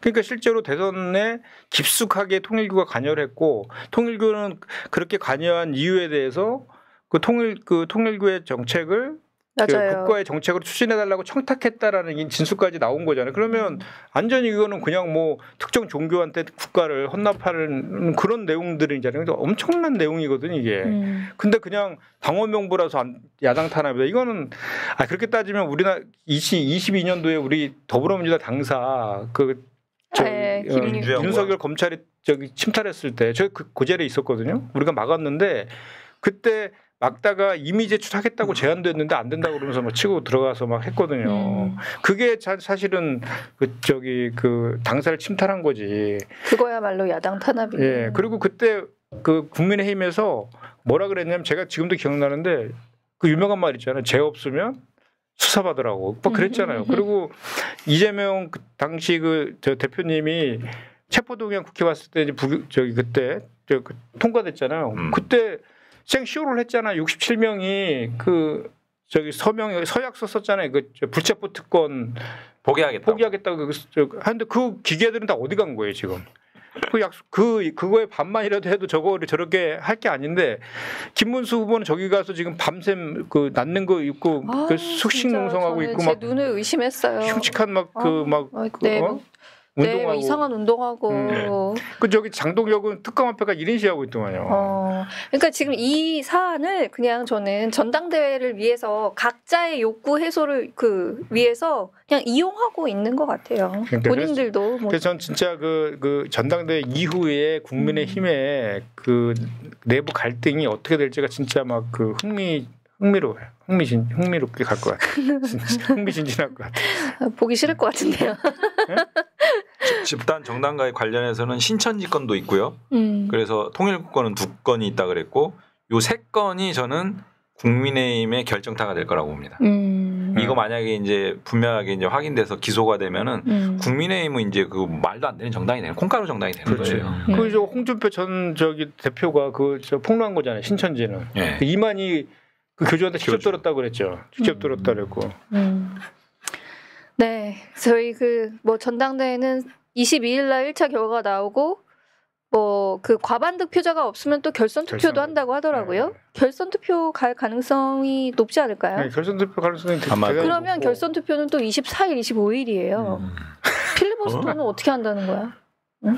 그러니까 실제로 대선에 깊숙하게 통일교가 관여를 했고, 통일교는 그렇게 관여한 이유에 대해서 그 통일교의 정책을 맞아요. 국가의 정책으로 추진해달라고 청탁했다라는 진술까지 나온 거잖아요. 그러면 완전히 이거는 그냥 뭐 특정 종교한테 국가를 헌납하는 그런 내용들이잖아요. 엄청난 내용이거든요, 이게. 근데 그냥 방어명부라서 야당 탄압이다. 이거는 그렇게 따지면 우리나라 22년도에 우리 더불어민주당 당사 윤석열 검찰이 침탈했을 때 저 그 자리에 있었거든요. 우리가 막았는데 그때 막다가 이미 제출하겠다고 제안도 했는데 안 된다고 그러면서 막 치고 들어가서 막 했거든요. 그게 사실은 그 당사를 침탈한 거지. 그거야말로 야당 탄압이에요. 예. 그리고 그때 그 국민의힘에서 뭐라 그랬냐면 제가 지금도 기억나는데 그 유명한 말 있잖아요. 죄 없으면 수사받으라고. 막 그랬잖아요. 그리고 이재명 당시 저 대표님이 체포동의안 국회 왔을 때 그때 통과됐잖아요. 그때 생쇼를 했잖아. 67명이 서약서 썼잖아요. 불체포 특권 포기하겠다고 하는데 그 기계들은 다 어디 간 거예요 지금? 그거에 반만이라도 해도 저거를 저렇게 할 게 아닌데 김문수 후보는 저기 가서 지금 밤샘 낳는 거 입고 숙식 농성하고 있고 막 제 눈을 의심했어요. 흉측한 운동하고. 네, 이상한 운동하고. 저기 장동혁은 특검 앞에가 1인 시하고 있더만요. 그러니까 지금 이 사안을 그냥 저는 전당대회를 위해서 각자의 욕구 해소를 위해서 그냥 이용하고 있는 것 같아요. 본인들도. 그래서 전 진짜 그 전당대회 이후에 국민의힘의 그 내부 갈등이 어떻게 될지가 진짜 막 흥미로워요. 흥미롭게 갈 것 같아요. 흥미진진할 것 같아요. 보기 싫을 것 같은데요. 네? 집단 정당과의 관련해서는 신천지 건도 있고요. 그래서 통일국건은 2건이 있다 그랬고 요 3건이 저는 국민의힘의 결정타가 될 거라고 봅니다. 이거 만약에 이제 분명하게 이제 확인돼서 기소가 되면은 국민의힘은 이제 그 말도 안 되는 정당이 되는 콩가루 정당이 되는 거예요. 그 홍준표 전 대표가 폭로한 거잖아요. 신천지는 네. 이만희 그 교주한테 직접 들었다고 그랬죠. 직접 들었다 그랬고. 네, 저희 전당대회는 22일 날 1차 결과가 나오고 과반 득표자가 없으면 또 결선 투표도 한다고 하더라고요. 네. 결선 투표 갈 가능성이 높지 않을까요? 네, 결선 투표 가능성이 그러면 결선 투표는 또 24일, 25일이에요. 필리버스터는 어떻게 한다는 거야?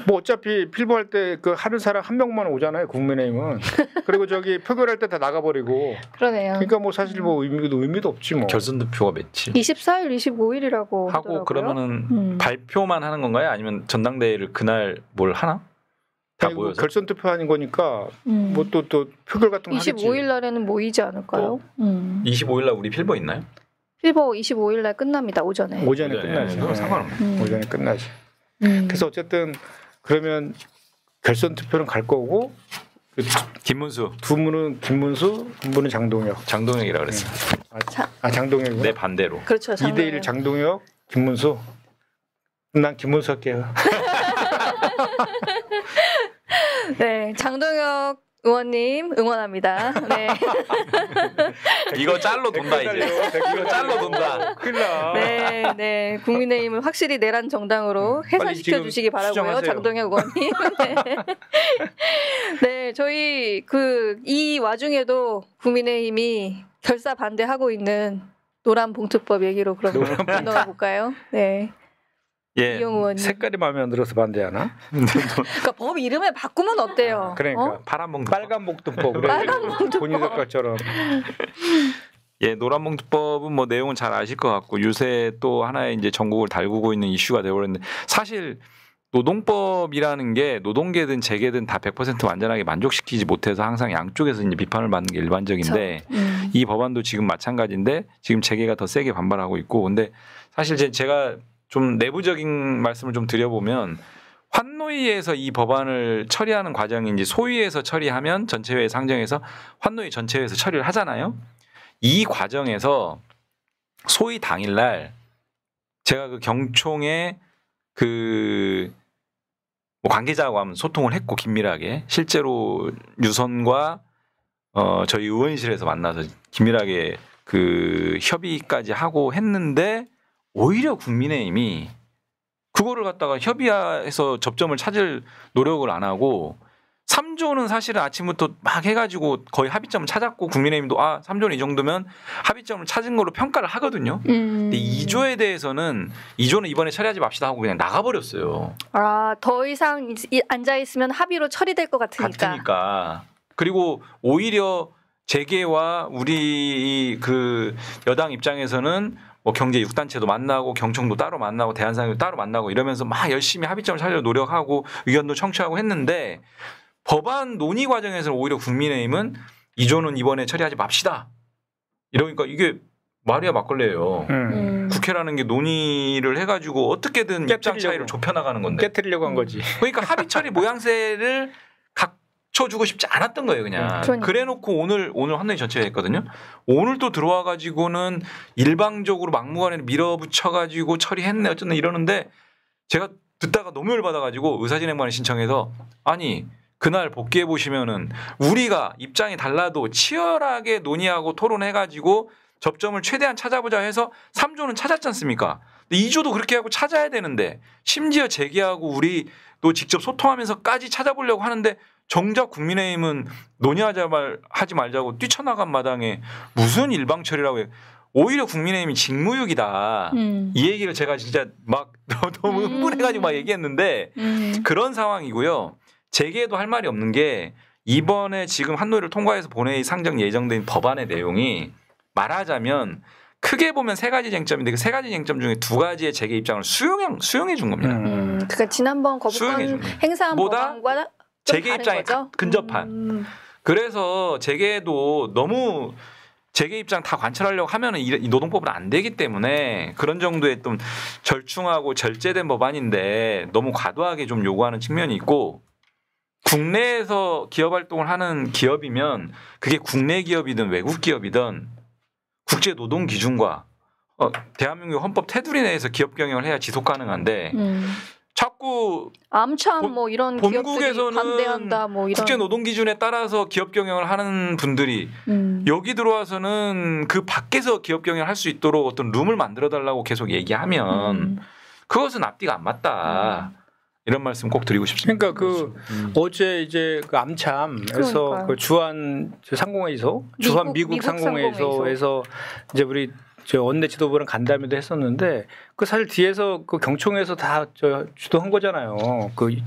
뭐 어차피 필보할 때 하는 사람 한 명만 오잖아요. 국민의힘은. 그리고 표결할 때 다 나가버리고. 그러네요. 그러니까 뭐 사실 뭐 의미도 없지 뭐. 결선 투표가 며칠? 24일, 25일이라고 하고 하더라고요. 그러면은 발표만 하는 건가요? 아니면 전당대회를 그날 뭘 하나? 다 모여서 결선 투표하는 거니까 뭐 또 표결 같은 거 하겠지. 25일 날에는 모이지 않을까요? 25일 날 우리 필보 있나요? 필보 25일 날 끝납니다. 오전에 끝나지. 상관없네. 오전에 끝나지. 그래서 어쨌든 그러면 결선 투표는 갈 거고 김문수 두 분은 김문수, 한 분은 장동혁이라 그랬어요. 장동혁이요? 내 반대로. 그렇죠. 2대1 장동혁, 김문수. 난 김문수 할게요. 네, 장동혁 의원님 응원합니다. 네. 이거 짤로 돈다 이제. 이거 짤로 돈다. 큰일 나. 네. 국민의힘은 확실히 내란 정당으로 해산시켜 주시기 바라고요. 수정하세요. 장동혁 의원님. 네, 저희 이 와중에도 국민의힘이 결사 반대하고 있는 노란봉투법 얘기로 그럼 넘어가 볼까요? 네. 예. 이용 의원님. 색깔이 마음에 안 들어서 반대하나? 그러니까 법 이름을 바꾸면 어때요? 그러니까 파란봉투법. 빨간봉투법. 그래. 빨간봉투법. 본인 색깔처럼. 예, 노란봉투법은 뭐 내용은 잘 아실 것 같고 요새 또 하나의 이제 전국을 달구고 있는 이슈가 되어버렸는데 사실 노동법이라는 게 노동계든 재계든 다 100% 완전하게 만족시키지 못해서 항상 양쪽에서 이제 비판을 받는 게 일반적인데 이 법안도 지금 마찬가지인데 지금 재계가 더 세게 반발하고 있고 근데 사실 제가 좀 내부적인 말씀을 좀 드려보면 환노위에서 이 법안을 처리하는 과정이 이제 소위에서 처리하면 전체회에 상정해서 환노위 전체회에서 처리를 하잖아요. 이 과정에서 소위 당일날 제가 경총에 뭐 관계자하고 한번 소통을 했고 긴밀하게 실제로 유선과 저희 의원실에서 만나서 긴밀하게 그 협의까지 하고 했는데 오히려 국민의힘이 그거를 갖다가 협의해서 접점을 찾을 노력을 안 하고 3조는 사실은 아침부터 막 해가지고 거의 합의점을 찾았고 국민의힘도 3조는 이 정도면 합의점을 찾은 걸로 평가를 하거든요. 근데 2조에 대해서는 2조는 이번에 처리하지 맙시다 하고 그냥 나가버렸어요. 더 이상 앉아있으면 합의로 처리될 것 같으니까. 그리고 오히려 재계와 우리 그 여당 입장에서는 뭐 경제 6단체도 만나고 경총도 따로 만나고 대한상인도 따로 만나고 이러면서 막 열심히 합의점을 찾으려 노력하고 의견도 청취하고 했는데 법안 논의 과정에서는 오히려 국민의힘은 2조는 이번에 처리하지 맙시다. 이러니까 이게 말이야 막걸리예요. 국회라는 게 논의를 해가지고 어떻게든 입장 차이를 좁혀나가는 건데. 깨트리려고 한 거지. 그러니까 합의 처리 모양새를 갖춰주고 싶지 않았던 거예요. 그냥. 그래놓고 오늘 환논이 전체가 했거든요. 오늘 또 들어와가지고는 일방적으로 막무가내로 밀어붙여가지고 처리했네 어쩌네 이러는데 제가 듣다가 너무 열받아가지고 의사진행반을 신청해서 아니 그날 복귀해 보시면은 우리가 입장이 달라도 치열하게 논의하고 토론해가지고 접점을 최대한 찾아보자 해서 3조는 찾았지 않습니까? 2조도 그렇게 하고 찾아야 되는데 심지어 재계하고 우리 또 직접 소통하면서까지 찾아보려고 하는데 정작 국민의힘은 논의하지 말자고 뛰쳐나간 마당에 무슨 일방 처리라고 해요. 오히려 국민의힘이 직무유기다. 이 얘기를 제가 진짜 막 너무 흥분해가지고 막 얘기했는데 그런 상황이고요. 재계에도 할 말이 없는 게 이번에 지금 한노위를 통과해서 본회의 상정 예정된 법안의 내용이 말하자면 크게 보면 세 가지 쟁점인데 그 세 가지 쟁점 중에 두 가지의 재계 입장을 수용해 준 겁니다. 그러니까 지난번 거부권 행사한 법안과 재계 입장에 근접한. 그래서 재계도 너무 재계 입장 다 관철하려고 하면은 이 노동법은 안 되기 때문에 그런 정도의 좀 절충하고 절제된 법안인데 너무 과도하게 좀 요구하는 측면이 있고 국내에서 기업 활동을 하는 기업이면 그게 국내 기업이든 외국 기업이든 국제 노동 기준과 대한민국 헌법 테두리 내에서 기업 경영을 해야 지속 가능한데 자꾸 암참 뭐 이런 본국에서는 반대한다 뭐 이런 국제 노동 기준에 따라서 기업 경영을 하는 분들이 여기 들어와서는 그 밖에서 기업 경영을 할 수 있도록 어떤 룸을 만들어 달라고 계속 얘기하면 그것은 앞뒤가 안 맞다. 이런 말씀 꼭 드리고 싶습니다. 그러니까 어제 이제 그 암참에서 그 주한 상공회의소, 주한 미국 상공회의소에서 이제 우리 원내 지도부랑 간담회도 했었는데 그 사실 뒤에서 그 경총에서 다 주도한 거잖아요. 그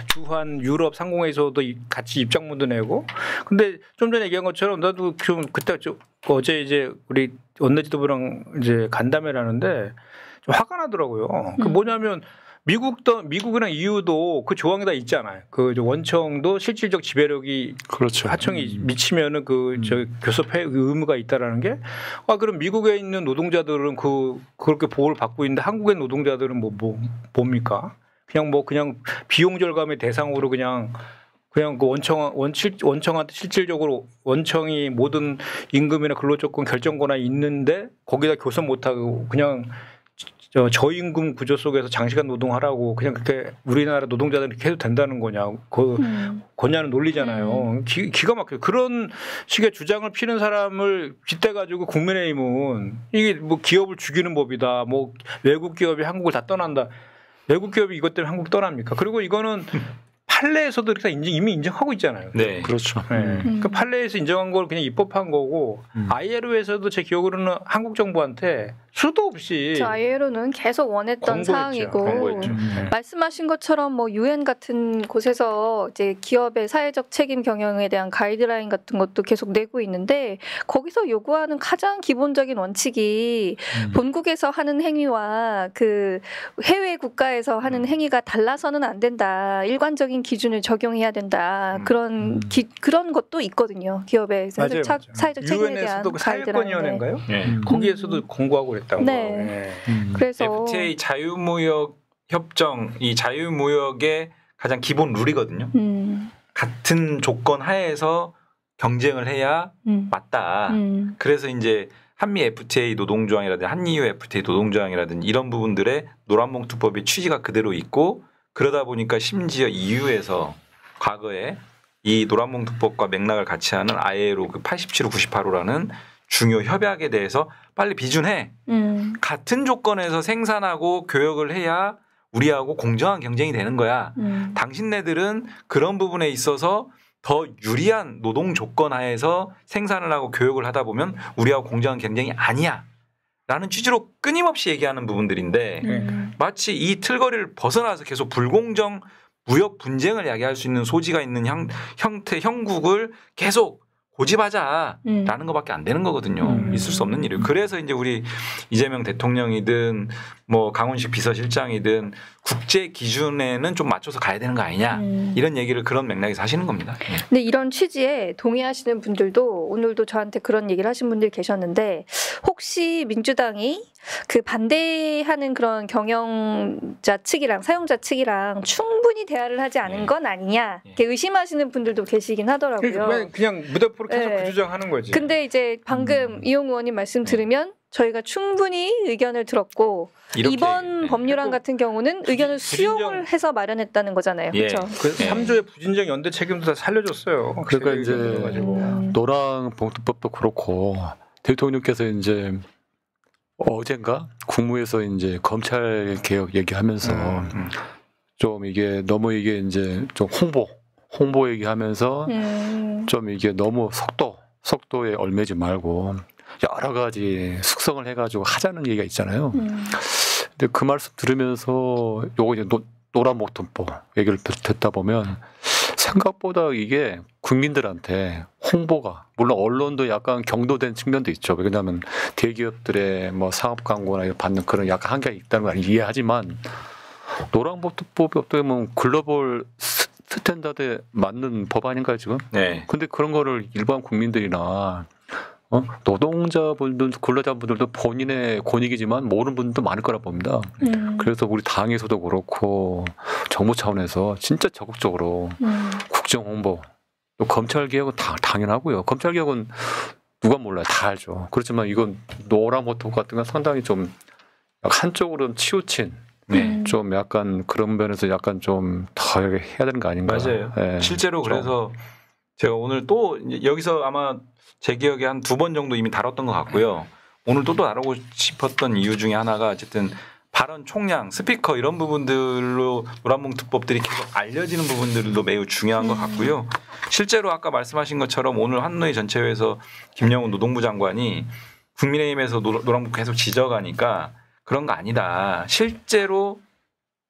주한 유럽 상공회의소도 같이 입장문도 내고. 근데 좀 전에 얘기한 것처럼 나도 좀 그때 어제 이제 우리 원내 지도부랑 이제 간담회를 하는데 좀 화가 나더라고요. 그 뭐냐면 미국이랑 EU도 그 조항이 다 있잖아요. 그 원청도 실질적 지배력이 그렇죠. 하청이 미치면은 교섭 의무가 있다라는 게 그럼 미국에 있는 노동자들은 그렇게 보호를 받고 있는데 한국의 노동자들은 뭡니까? 그냥 비용 절감의 대상으로 그냥 그 원청한테 실질적으로 원청이 모든 임금이나 근로조건 결정 권한이 있는데 거기다 교섭 못하고 그냥 저임금 구조 속에서 장시간 노동하라고 그냥 그렇게 우리나라 노동자들은 이렇게 해도 된다는 거냐 거냐는 논리잖아요. 기가 막혀요. 그런 식의 주장을 피는 사람을 빗대가지고 국민의힘은 이게 뭐 기업을 죽이는 법이다. 뭐 외국 기업이 한국을 다 떠난다. 외국 기업이 이것 때문에 한국 떠납니까? 그리고 이거는 판례에서도 이렇게 이미 인정하고 있잖아요. 네, 그렇죠. 네. 그 판례에서 인정한 걸 그냥 입법한 거고 ILO에서도 제 기억으로는 한국 정부한테 수도 없이 저 ILO는 계속 원했던 사항이고 말씀하신 것처럼 뭐 UN 같은 곳에서 이제 기업의 사회적 책임 경영에 대한 가이드라인 같은 것도 계속 내고 있는데 거기서 요구하는 가장 기본적인 원칙이 본국에서 하는 행위와 그 해외 국가에서 하는 행위가 달라서는 안 된다. 일관적인 기준을 적용해야 된다. 그런 것도 있거든요. 기업의 사회적 책임에 대한 가이드라인인가요? 거기에서도 공고하고 그랬다고. 네. 그래서 FTA 자유무역 협정 이 자유무역의 가장 기본 룰이거든요. 같은 조건 하에서 경쟁을 해야 맞다. 그래서 이제 한미 FTA 노동조항이라든지 한EU FTA 노동조항이라든지 이런 부분들의 노란봉투법의 취지가 그대로 있고 그러다 보니까 심지어 EU에서 과거에 이 노란봉투법과 맥락을 같이 하는 ILO 그 87호 98호라는 중요 협약에 대해서 빨리 비준해. 같은 조건에서 생산하고 교역을 해야 우리하고 공정한 경쟁이 되는 거야. 당신네들은 그런 부분에 있어서 더 유리한 노동 조건 하에서 생산을 하고 교역을 하다 보면 우리하고 공정한 경쟁이 아니야. 라는 취지로 끊임없이 얘기하는 부분들인데 마치 이 틀거리를 벗어나서 계속 불공정 무역 분쟁을 야기할 수 있는 소지가 있는 형태 형국을 계속 고집하자라는 것밖에 안 되는 거거든요. 있을 수 없는 일이에요. 그래서 이제 우리 이재명 대통령이든 뭐 강훈식 비서실장이든 국제 기준에는 좀 맞춰서 가야 되는 거 아니냐 이런 얘기를 그런 맥락에서 하시는 겁니다. 근데 이런 취지에 동의하시는 분들도 오늘도 저한테 그런 얘기를 하신 분들이 계셨는데 혹시 민주당이 그 반대하는 그런 경영자 측이랑 사용자 측이랑 충분히 대화를 하지 않은 건 아니냐 이렇게 의심하시는 분들도 계시긴 하더라고요. 그냥 무대포로 계속 그 주장하는 거지. 근데 이제 방금 이용 의원님 말씀 들으면 저희가 충분히 의견을 들었고 이번 법률안 같은 경우는 의견을 수용을 해서 마련했다는 거잖아요. 그렇죠? 그 3조의 부진정 연대 책임도 다 살려줬어요. 그러니까 이제 노란봉투법도 그렇고 대통령께서 이제 어젠가 국무에서 이제 검찰 개혁 얘기하면서 좀 이게 너무 이게 이제 좀 홍보 얘기하면서 좀 이게 너무 속도에 얽매지 말고 여러 가지 숙성을 해가지고 하자는 얘기가 있잖아요. 근데 그 말씀 들으면서 요거 이제 노란봉투법 얘기를 듣다 보면 생각보다 이게 국민들한테 홍보가 물론 언론도 약간 경도된 측면도 있죠. 왜냐하면 대기업들의 뭐 사업 광고나 받는 그런 약간 한계가 있다는 걸 이해하지만 노란봉투법이 어떻게 보면 글로벌 스탠다드에 맞는 법 아닌가요 지금? 네. 근데 그런 거를 일반 국민들이나 노동자분들, 근로자분들도 본인의 권익이지만 모르는 분도 많을 거라 봅니다. 그래서 우리 당에서도 그렇고 정부 차원에서 진짜 적극적으로 국정 홍보, 또 검찰 개혁은 당연하고요. 검찰 개혁은 누가 몰라요, 다 알죠. 그렇지만 이건 노란봉투 같은 건 상당히 좀 한쪽으로 치우친. 좀 약간 그런 면에서 약간 좀 더 해야 되는 거 아닌가. 맞아요. 네. 실제로 그래서 제가 오늘 또 여기서 아마 제 기억에 한 2번 정도 이미 다뤘던 것 같고요. 오늘 또 다루고 싶었던 이유 중에 하나가 어쨌든 발언 총량, 스피커 이런 부분들로 노란봉투법들이 계속 알려지는 부분들도 매우 중요한 것 같고요. 실제로 아까 말씀하신 것처럼 오늘 한노위 전체회에서 김영우 노동부 장관이 국민의힘에서 노란봉투 계속 지적하니까 그런 거 아니다. 실제로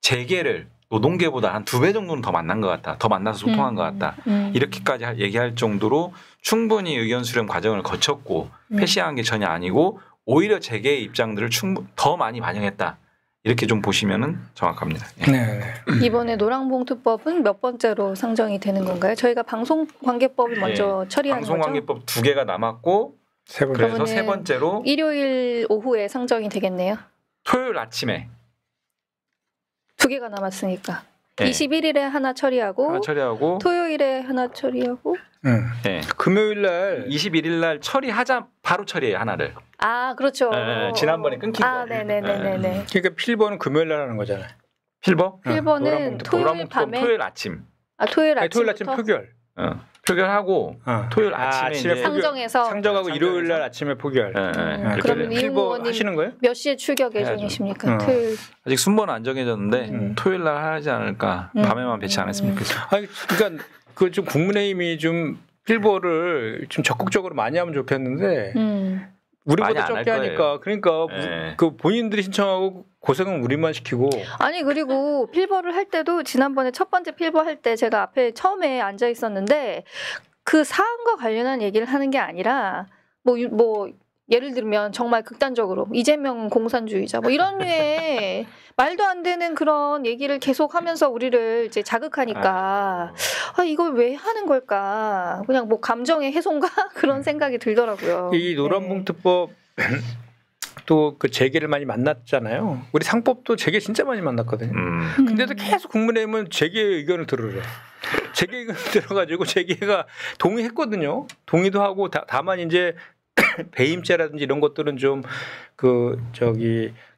재계를 노동계보다 한 2배 정도는 더 만난 것 같다. 더 만나서 소통한 것 같다. 이렇게까지 얘기할 정도로 충분히 의견 수렴 과정을 거쳤고 패시한 게 전혀 아니고 오히려 재계의 입장들을 더 많이 반영했다. 이렇게 좀 보시면은 정확합니다. 네. 이번에 노란봉투법은 몇 번째로 상정이 되는 건가요? 저희가 방송관계법을 먼저 처리하는 거죠? 방송관계법 2개가 남았고 그래서 3번째로 일요일 오후에 상정이 되겠네요. 토요일 아침에 2개가 남았으니까 21일에 하나 처리하고 토요일에 하나 처리하고 금요일 날 21일 날 처리하자 바로 처리해요 하나를. 아 그렇죠. 지난번에 끊긴 거. 네네네네. 그러니까 필버는 금요일 날 하는 거잖아요. 필버? 필버는 토요일 밤에. 토요일 아침. 토요일 아침. 토요일 아침 표결. 표결하고 토요일 아침에 상정해서 상정하고 일요일 날 아침에 표결. 그러면 필버 하시는 거예요? 몇 시에 출격 예정이십니까? 토요일. 아직 순번은 안 정해졌는데 토요일 날 하지 않을까. 밤에만 배치 안 했으면 좋겠어요. 그러니까 그 좀 국민의힘이 좀 필버를 좀 적극적으로 많이 하면 좋겠는데 우리보다 적게 하니까 그러니까 그 본인들이 신청하고 고생은 우리만 시키고. 아니 그리고 필버를 할 때도 지난번에 첫 번째 필버 할 때 제가 앞에 처음에 앉아 있었는데 그 사안과 관련한 얘기를 하는 게 아니라 뭐 예를 들면 정말 극단적으로 이재명은 공산주의자 뭐 이런 류의 말도 안 되는 그런 얘기를 계속 하면서 우리를 이제 자극하니까 이걸 왜 하는 걸까? 그냥 뭐 감정의 훼손가 그런 생각이 들더라고요. 이 노란봉투법 또 그 재계를 많이 만났잖아요. 우리 상법도 재계 진짜 많이 만났거든요. 근데도 계속 국민의힘은 재계의 의견을 들으래. 재계 의견을 들어가지고 재계가 동의했거든요. 동의도 하고 다만 이제 배임죄라든지 이런 것들은 좀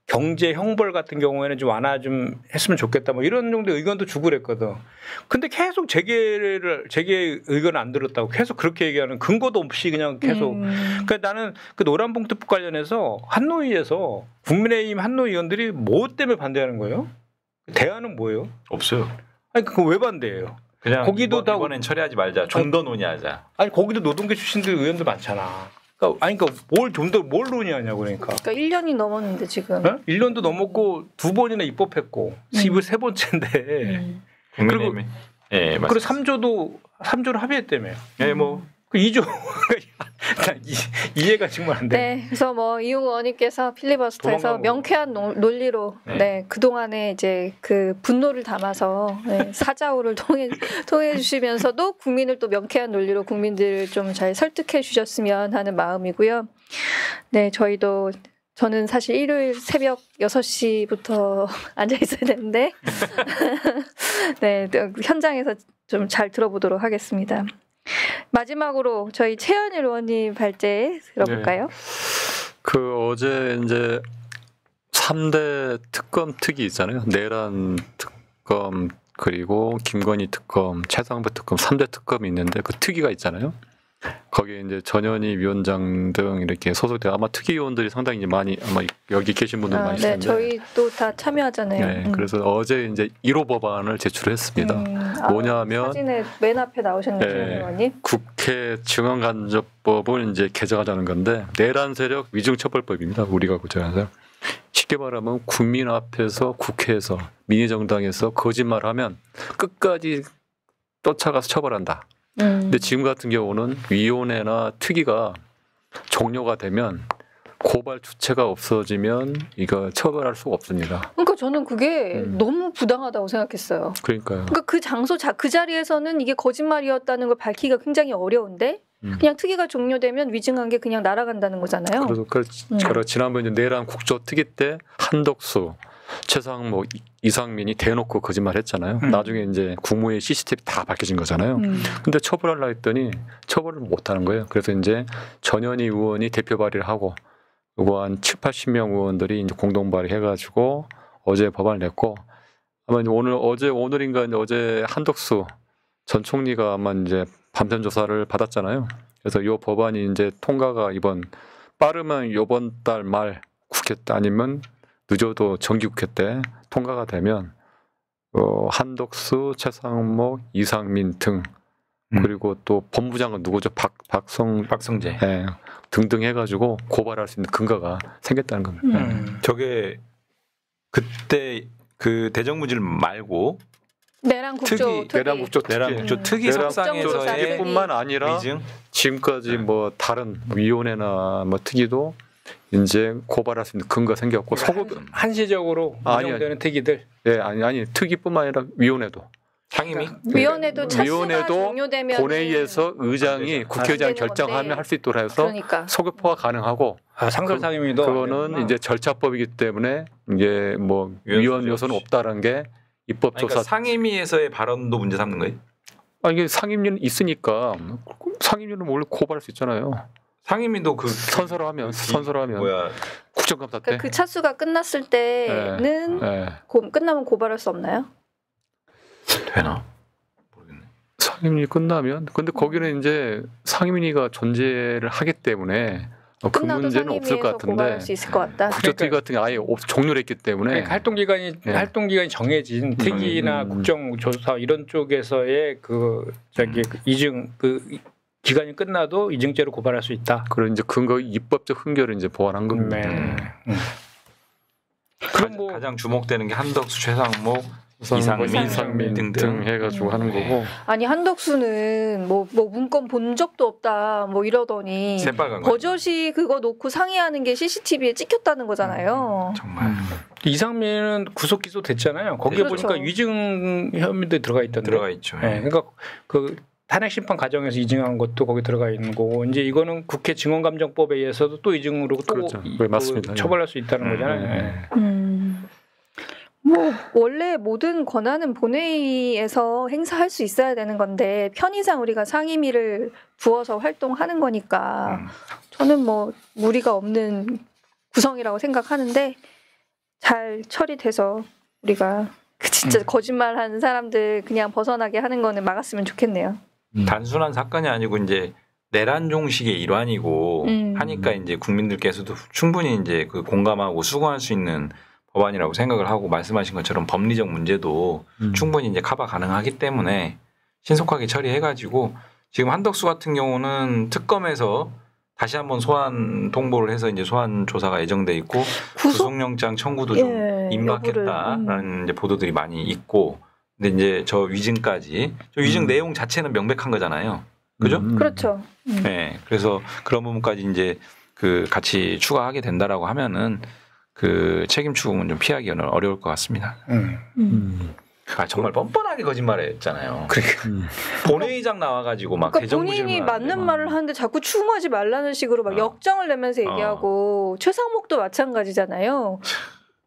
경제 형벌 같은 경우에는 좀 완화 좀 했으면 좋겠다 뭐 이런 정도의 의견도 주고 그랬거든. 근데 계속 재계 의견을 안 들었다고 계속 그렇게 얘기하는 근거도 없이 그냥 계속. 그러니까 나는 그 노란봉투법 관련해서 한노위에서 국민의힘 한노위 의원들이 뭐 때문에 반대하는 거예요? 대안은 뭐예요? 없어요. 아니 그거 왜 반대해요? 그냥 거기도 이번엔 처리하지 말자. 좀 더 논의하자. 아니 거기도 노동계 출신들 의원들 많잖아. 그러니까 뭘 좀 더 뭘 논의하냐고 그러니까. 그러니까 1년이 넘었는데 지금. 네? 1년도 넘었고 2번이나 입법했고 이번 세 번째인데. 그리고 예, 그리고 3조를 합의했다며. 예, 뭐 그 2조 이해가 정말 안 돼. 네, 그래서 뭐 이용 의원님께서 필리버스터에서 도망가고. 명쾌한 논리로 그 동안에 이제 그 분노를 담아서 사자오를 통해 주시면서도 국민을 또 명쾌한 논리로 국민들을 좀 잘 설득해 주셨으면 하는 마음이고요. 네, 저는 사실 일요일 새벽 6시부터 앉아 있어야 되는데 네, 현장에서 좀 잘 들어보도록 하겠습니다. 마지막으로 저희 최현일 의원님 발제 들어볼까요? 그 어제 이제 3대 특검 특위 있잖아요. 내란 특검 그리고 김건희 특검, 최상부 특검 3대 특검이 있는데 그 특위가 있잖아요. 거기에 이제 전현희 위원장 등 이렇게 소속돼 아마 특위위원들이 상당히 이제 많이 아마 여기 계신 분들 많이 네, 있는데 저희도 다 참여하잖아요. 네, 그래서 어제 이제 1호 법안을 제출했습니다. 뭐냐면 사진에 맨 앞에 나오셨네요, 의원님. 국회 증언간접법을 이제 개정하자는 건데 내란 세력 위증처벌법입니다. 우리가 구체해서 쉽게 말하면 국민 앞에서 국회에서 민의정당에서 거짓말하면 끝까지 쫓아가서 처벌한다. 근데 지금 같은 경우는 위원회나 특위가 종료가 되면 고발 주체가 없어지면 이거 처벌할 수가 없습니다. 그러니까 저는 그게 너무 부당하다고 생각했어요. 그러니까요. 그러니까 그 장소 그 자리에서는 이게 거짓말이었다는 걸 밝히기가 굉장히 어려운데 그냥 특위가 종료되면 위증한 게 그냥 날아간다는 거잖아요. 그래서 지난번 이제 내란 국조특위 때 한덕수, 최상목, 이상민이 대놓고 거짓말했잖아요. 나중에 이제 국무회의 CCTV 다 밝혀진 거잖아요. 근데 처벌하려 했더니 처벌을 못하는 거예요. 그래서 이제 전현희 의원이 대표 발의를 하고 그리고 한 7, 80명 의원들이 이제 공동 발의해가지고 어제 법안을 냈고 아마 오늘인가 어제 한덕수 전 총리가 아마 이제 밤샘 조사를 받았잖아요. 그래서 이 법안이 이제 통과가 빠르면 이번 달 말 국회 때 아니면 늦어도 정기국회 때 통과가 되면 한덕수, 최상목, 이상민 등 그리고 또 법무장관 누구죠? 박성재 등등 해가지고 고발할 수 있는 근거가 생겼다는 겁니다. 저게 그때 그 대정부질 말고 내란 국조 특위 석상에서의 뿐만 아니라 위증? 지금까지 뭐 다른 위원회나 뭐 특위도 이제 고발할 수 있는 근거가 생겼고 한시적으로 운영되는 특위들 아니 특위뿐만 아니라 위원회도 상임위 위원회도 종료되면 본회의에서 의장이 국회의장이 결정하면 할 수 있도록 해서 소급포가 가능하고 상설 상임위도 그거는 이제 절차법이기 때문에 이게 뭐 위원 요소는 없다라는 게 입법조사 그러니까 상임위에서의 발언도 문제 삼는 거예요? 이게 상임위는 있으니까 상임위는 원래 고발할 수 있잖아요. 상임위도 선서하면 국정감사 때 그 차수가 끝났을 때는 끝나면 고발할 수 없나요? 되나? 모르겠네. 상임위 끝나면 근데 거기는 이제 상임위가 존재를 하기 때문에 그 문제는 없을 것 같은데 국조특위 같은 게 아예 종료를 했기 때문에 활동 기간이 정해진 특위나 국정조사 이런 쪽에서의 이증 기간이 끝나도 이증죄로 고발할 수 있다. 그런 이제 근거 입법적 흥결을 이제 보완한 겁니다. 그럼 가장 주목되는 게 한덕수, 최상목, 이상민 등등 해가지고 하는 거고. 아니 한덕수는 뭐 문건 본 적도 없다 뭐 이러더니 버젓이 그거 놓고 상의하는 게 CCTV에 찍혔다는 거잖아요. 정말. 이상민은 구속 기소 됐잖아요. 거기에 보니까 위증 혐의도 들어가 있죠. 그러니까 그 탄핵 심판 과정에서 이증한 것도 거기 들어가 있는 거고 이제 이거는 국회 증언감정법에 의해서도 또 이증으로 또 처벌할 수 있다는 거잖아요. 뭐 원래 모든 권한은 본회의에서 행사할 수 있어야 되는 건데 편의상 우리가 상임위를 두어서 활동하는 거니까 저는 뭐 무리가 없는 구성이라고 생각하는데 잘 처리돼서 우리가 그 진짜 거짓말하는 사람들 그냥 벗어나게 하는 거는 막았으면 좋겠네요. 단순한 사건이 아니고 이제 내란 종식의 일환이고 하니까 이제 국민들께서도 충분히 이제 그 공감하고 수긍할 수 있는 법안이라고 생각을 하고 말씀하신 것처럼 법리적 문제도 충분히 이제 커버 가능하기 때문에 신속하게 처리해가지고 지금 한덕수 같은 경우는 특검에서 다시 한번 소환 통보를 해서 이제 소환 조사가 예정돼 있고 구속영장 청구도 좀 임박했다라는 이제 보도들이 많이 있고 근데 이제 저 위증까지 저 위증 내용 자체는 명백한 거잖아요. 그죠? 그렇죠. 네. 그래서 그런 부분까지 이제 그 같이 추가하게 된다라고 하면은 그 책임 추궁은 좀 피하기는 어려울 것 같습니다. 아, 정말 뻔뻔하게 거짓말했잖아요. 그러니까 본회의장 나와가지고 막 그러니까 본인이 맞는 말을 하는데 자꾸 추궁하지 말라는 식으로 막 역정을 내면서 얘기하고 최상목도 마찬가지잖아요.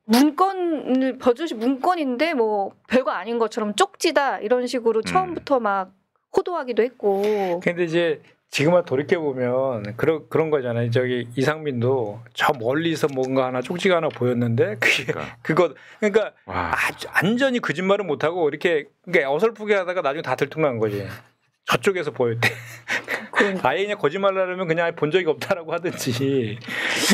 문건을 버젓이 문건인데 뭐 별거 아닌 것처럼 쪽지다 이런 식으로 처음부터 막 호도하기도 했고. 근데 이제 지금만 돌이켜 보면 그런 거잖아요. 저기 이상민도 저 멀리서 뭔가 하나 쪽지가 하나 보였는데 그러니까 아주 안전히 거짓말은 못 하고 이렇게 그러니까 어설프게 하다가 나중에 다 들통난 거지. 저쪽에서 보였대. 아예 그냥 거짓말을 하려면 그냥 본 적이 없다라고 하든지.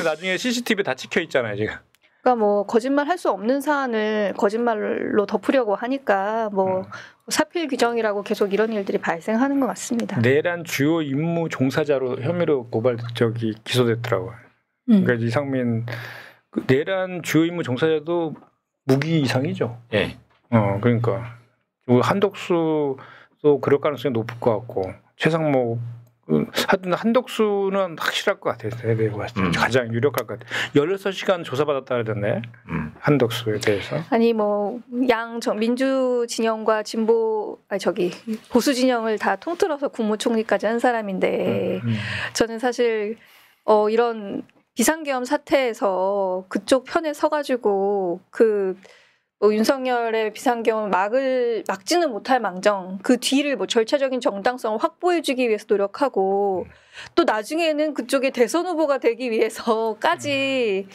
나중에 CCTV 다 찍혀 있잖아요, 지금. 그러니까 뭐 거짓말 할 수 없는 사안을 거짓말로 덮으려고 하니까 뭐 사필 규정이라고 계속 이런 일들이 발생하는 것 같습니다. 내란 주요 임무 종사자로 혐의로 기소됐더라고요. 그러니까 이상민 내란 주요 임무 종사자도 무기 이상이죠. 예. 그러니까 한덕수도 그럴 가능성이 높을 것 같고 최상목 하여튼 한덕수는 확실할 것 같아요. 가장 유력할 것 같아요. 16시간 조사받았다 그러던데 한덕수에 대해서. 아니 뭐 민주 진영과 보수 진영을 다 통틀어서 국무총리까지 한 사람인데 저는 사실 이런 비상계엄 사태에서 그쪽 편에 서가지고 윤석열의 비상계엄을 막지는 못할 망정 그 뒤를 뭐 절차적인 정당성을 확보해주기 위해서 노력하고 또 나중에는 그쪽에 대선 후보가 되기 위해서까지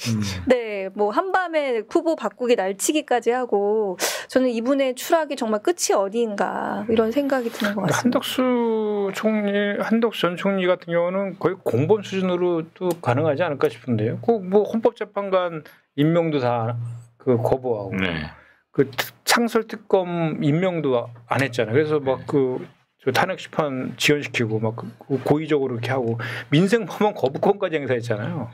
뭐 한밤에 후보 바꾸기 날치기까지 하고 저는 이분의 추락이 정말 끝이 어디인가 이런 생각이 드는 것 같습니다. 한덕수 전 총리 같은 경우는 거의 공범 수준으로도 가능하지 않을까 싶은데요. 뭐 헌법재판관 임명도 다 거부하고 창설 특검 임명도 안 했잖아요. 그래서 막 탄핵 심판 지연시키고 막 고의적으로 이렇게 하고 민생 법안 거부권까지 행사했잖아요.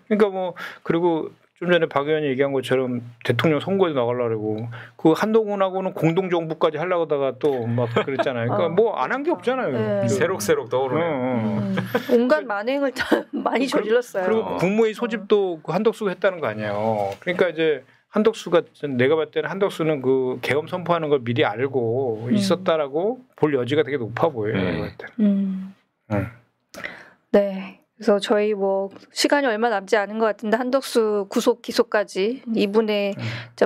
그러니까 뭐 그리고 좀 전에 박 의원이 얘기한 것처럼 대통령 선거에도 나가려고 한동훈하고는 공동 정부까지 하려고 하다가 또 막 그랬잖아요. 그러니까 뭐 안 한 게 없잖아요. 새록새록 떠오르네. 온갖 만행을 많이 저질렀어요. 그리고 국무회의 소집도 한덕수가 했다는 거 아니에요. 그러니까 이제 한덕수가 내가 봤을 때는 한덕수는 계엄 선포하는 걸 미리 알고 있었다라고 볼 여지가 되게 높아 보여요. 네. 그래서 저희 뭐 시간이 얼마 남지 않은 것 같은데 한덕수 구속 기소까지 이분의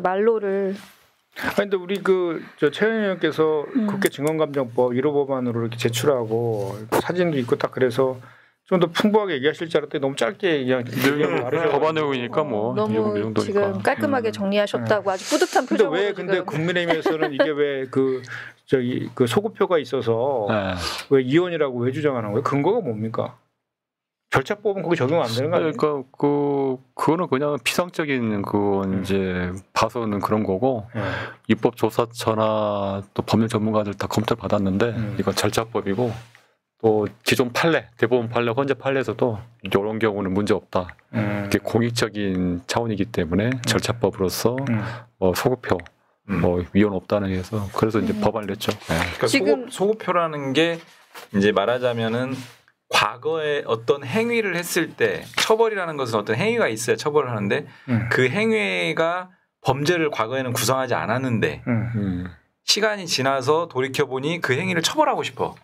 말로를. 근데 우리 최현희 의원께서 국회 증언감정법 1호 법안으로 이렇게 제출하고 사진도 있고 딱 그래서. 좀 더 풍부하게 얘기하실 줄 알았더니 너무 짧게 얘기하고 법안 내용이니까 뭐 너무 지금 깔끔하게 정리하셨다고 아주 뿌듯한 표정으로. 근데 국민의힘에서는 이게 왜 소급표가 있어서 왜 이혼이라고 왜 주장하는 거예요? 근거가 뭡니까? 절차법은 거기 적용 안 되는 거 아니에요? 그러니까 그거는 그냥 피상적인 이제 봐서는 그런 거고 입법조사처나 또 법률 전문가들 다 검토를 받았는데 이건 절차법이고. 또 기존 대법원 판례, 헌재 판례에서도 이런 경우는 문제 없다. 이게 공익적인 차원이기 때문에 절차법으로서 소급표, 위헌 없다는 해서 그래서 이제 법안을 냈죠. 그러니까 지금 소급표라는 게 이제 말하자면은 과거에 어떤 행위를 했을 때 처벌이라는 것은 어떤 행위가 있어야 처벌을 하는데 그 행위가 범죄를 과거에는 구성하지 않았는데. 시간이 지나서 돌이켜보니 그 행위를 처벌하고 싶어.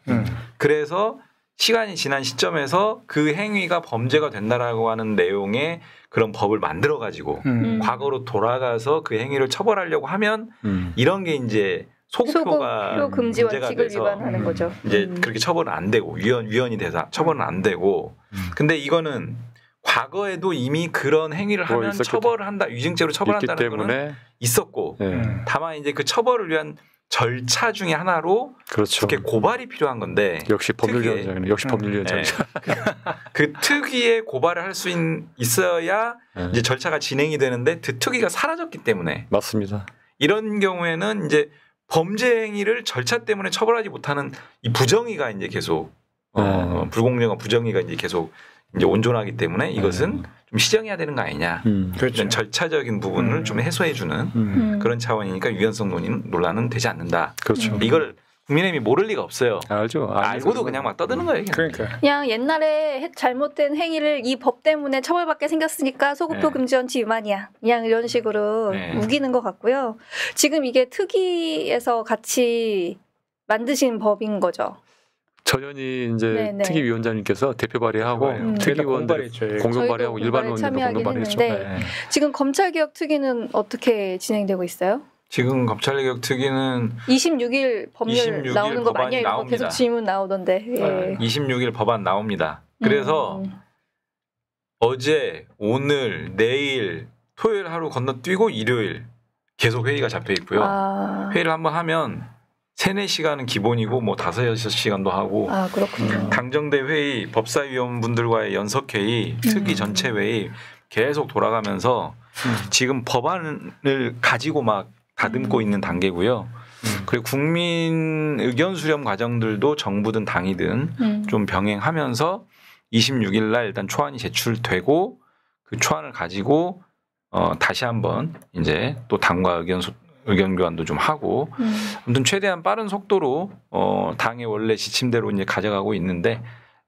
그래서 시간이 지난 시점에서 그 행위가 범죄가 된다라고 하는 내용의 그런 법을 만들어가지고 과거로 돌아가서 그 행위를 처벌하려고 하면 이런 게 이제 소급표가 금지 원칙을 위반하는 거죠. 이제 그렇게 처벌은 안 되고 위헌이 돼서 처벌은 안 되고 근데 이거는 과거에도 이미 그런 행위를 뭐 하면 있었기 처벌을 한다, 위증죄로 있기 처벌한다는 거는 때문에 있었고 예. 다만 이제 그 처벌을 위한 절차 중에 하나로 그렇죠. 그게 고발이 필요한 건데 역시 특유의- 법률위원장이네. 역시 법률위원장. 네. 그 특위에 고발을 할 수 있어야 네. 이제 절차가 진행이 되는데 그 특위가 사라졌기 때문에 맞습니다. 이런 경우에는 이제 범죄 행위를 절차 때문에 처벌하지 못하는 이 부정의가 이제 계속 불공정한 부정의가 이제 계속 이제 온존하기 때문에 이것은 좀 시정해야 되는 거 아니냐. 그렇죠. 이런 절차적인 부분을 좀 해소해주는 그런 차원이니까 유연성 논란은 되지 않는다. 그렇죠. 이걸 국민의힘이 모를 리가 없어요. 알죠. 알고도 그냥 막 떠드는 거예요. 그냥. 그러니까 그냥 옛날에 잘못된 행위를 이 법 때문에 처벌받게 생겼으니까 소급표 네. 금지 원칙 위반이야. 그냥 이런 식으로 네. 우기는 것 같고요. 지금 이게 특위에서 같이 만드신 법인 거죠. 전현희 이제 네네. 특위위원장님께서 대표 발의하고 특위위원들 공발했죠. 공동 저희도 발의하고 일반 공발에 의원들도 참여하긴 공동 발의했죠. 했는데 네. 지금 검찰개혁특위는 어떻게 진행되고 있어요? 지금 검찰개혁 특위는 26일 법률 26일 나오는 거 법안이 맞냐 이런 거 나옵니다. 계속 질문 나오던데. 예. 26일 법안 나옵니다. 그래서 어제, 오늘, 내일, 토요일 하루 건너뛰고 일요일 계속 회의가 잡혀 있고요. 회의를 한번 하면 3-4시간은 기본이고 뭐 5-6시간도 하고 그렇군요. 당정대 회의, 법사위원분들과의 연석회의, 특위 전체 회의 계속 돌아가면서 지금 법안을 가지고 막 다듬고 있는 단계고요. 그리고 국민 의견 수렴 과정들도 정부든 당이든 좀 병행하면서 26일 날 일단 초안이 제출되고 그 초안을 가지고 다시 한번 이제 또 당과 의견 교환도 좀 하고 아무튼 최대한 빠른 속도로 당의 원래 지침대로 이제 가져가고 있는데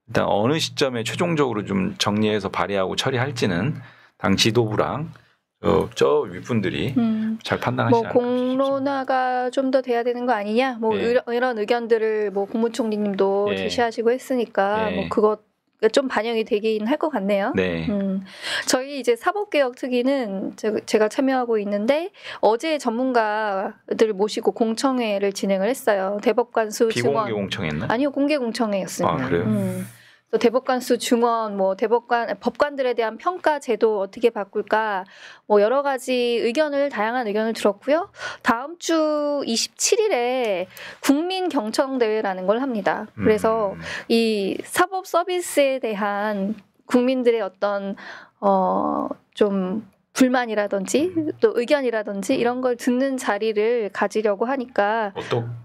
일단 어느 시점에 최종적으로 좀 정리해서 발의하고 처리할지는 당 지도부랑 저 윗분들이 잘 판단하시지 뭐 않을까 공론화가 좀 더 돼야 되는 거 아니냐? 뭐 예. 이런 의견들을 뭐 국무총리님도 예. 제시하시고 했으니까 예. 뭐 그것 좀 반영이 되긴 할 것 같네요. 네. 저희 이제 사법개혁특위는 제가 참여하고 있는데 어제 전문가들 모시고 공청회를 진행을 했어요. 대법관수 비공개 증원 공청했나? 아니요 공개 공청회였습니다. 아, 그래요? 또 대법관수 증원, 뭐 법관들에 대한 평가 제도 어떻게 바꿀까, 뭐 여러 가지 의견을 다양한 의견을 들었고요. 다음 주 27일에 국민 경청 대회라는 걸 합니다. 그래서 이 사법 서비스에 대한 국민들의 어떤 좀 불만이라든지 또 의견이라든지 이런 걸 듣는 자리를 가지려고 하니까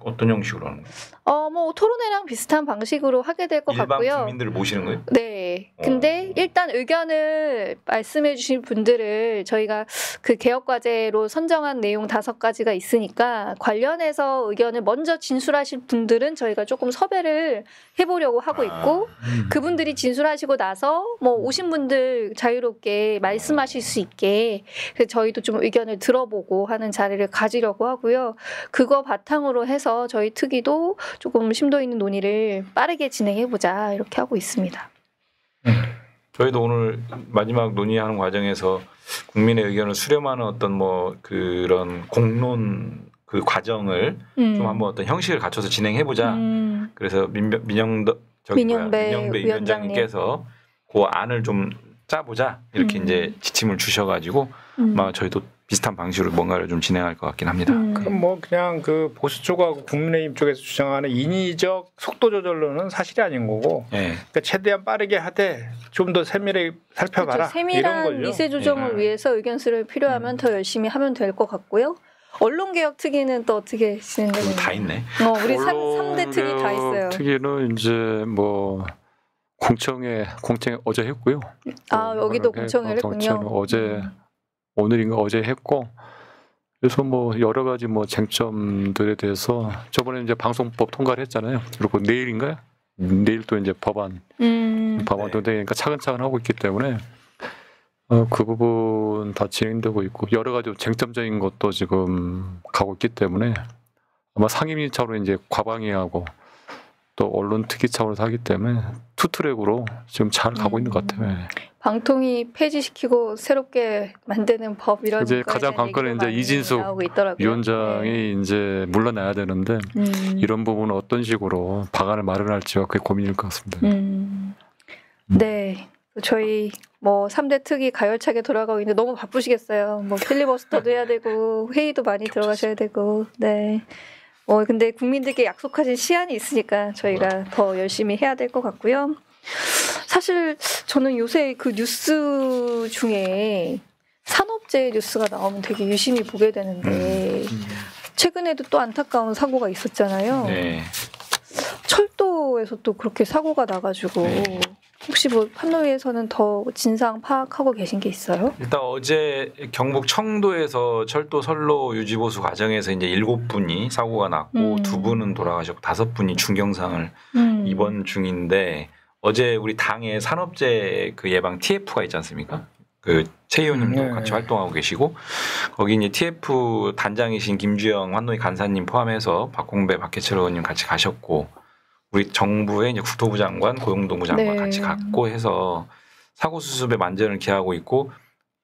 어떤 형식으로 하는 거예요? 뭐 토론회랑 비슷한 방식으로 하게 될 것 일반 같고요. 국민들을 모시는 거예요? 네. 근데 일단 의견을 말씀해 주신 분들을 저희가 그 개혁과제로 선정한 내용 5가지가 있으니까 관련해서 의견을 먼저 진술하실 분들은 저희가 조금 섭외를 해보려고 하고 있고 그분들이 진술하시고 나서 뭐 오신 분들 자유롭게 말씀하실 수 있게 그래서 저희도 좀 의견을 들어보고 하는 자리를 가지려고 하고요. 그거 바탕으로 해서 저희 특위도 조금 심도 있는 논의를 빠르게 진행해보자 이렇게 하고 있습니다. 저희도 오늘 마지막 논의하는 과정에서 국민의 의견을 수렴하는 어떤 뭐 그런 공론 그 과정을 좀 한번 어떤 형식을 갖춰서 진행해보자. 그래서 민영배 위원장님께서 그 안을 좀 짜보자 이렇게 이제 지침을 주셔가지고 아마 저희도 비슷한 방식으로 뭔가를 좀 진행할 것 같긴 합니다. 그럼 뭐 그냥 그 보수 쪽하고 국민의힘 쪽에서 주장하는 인위적 속도 조절로는 사실이 아닌 거고 네. 그러니까 최대한 빠르게 하되 좀 더 세밀하게 살펴봐라 그렇죠. 세밀한 이런 거죠. 미세 조정을 위해서 의견 수렴이 필요하면 더 열심히 하면 될 것 같고요. 언론개혁 특위는 또 어떻게 진행되는지 다 있네. 우리 3대 특위 다 있어요. 특위는 이제 뭐 공청회 어제 했고요. 여기도 공청회를 했군요. 어제 오늘인가 어제 했고 그래서 뭐 여러 가지 뭐 쟁점들에 대해서 저번에 이제 방송법 통과를 했잖아요. 그리고 내일인가요? 내일 또 이제 법안도 되니까 차근차근 하고 있기 때문에 그 부분 다 진행되고 있고 여러 가지 쟁점적인 것도 지금 가고 있기 때문에 아마 상임위 차로 이제 과방위하고 또 언론 특위 차원에서 하기 때문에 투트랙으로 지금 잘 가고 있는 것 같아요. 방통위 폐지시키고 새롭게 만드는 법 이런 이제 가장 관건은 이제 이진숙 위원장이 이제 물러나야 되는데 이런 부분은 어떤 식으로 방안을 마련할지가 그게 고민일 것 같습니다. 네. 저희 뭐 3대 특위 가열차게 돌아가고 있는데 너무 바쁘시겠어요. 뭐 필리버스터도 해야 되고 회의도 많이 들어가셔야 되고. 네. 근데 국민들께 약속하신 시한이 있으니까 저희가 더 열심히 해야 될 것 같고요. 사실 저는 요새 그 뉴스 중에 산업재해 뉴스가 나오면 되게 유심히 보게 되는데 최근에도 또 안타까운 사고가 있었잖아요. 네. 철도에서 또 그렇게 사고가 나가지고 혹시 뭐 판노위에서는 더 진상 파악하고 계신 게 있어요? 일단 어제 경북 청도에서 철도 선로 유지보수 과정에서 이제 7분이 사고가 났고 2분은 돌아가셨고 5분이 중경상을 입원 중인데 어제 우리 당의 산업재해 그 예방 TF가 있지 않습니까? 그 최 의원님도 같이 활동하고 계시고 거기 이제 TF 단장이신 김주영 환노위 간사님 포함해서 박홍배, 박해철 의원님 같이 가셨고 우리 정부의 이제 국토부 장관, 고용노동부 장관 같이 갔고 해서 사고 수습에 만전을 기하고 있고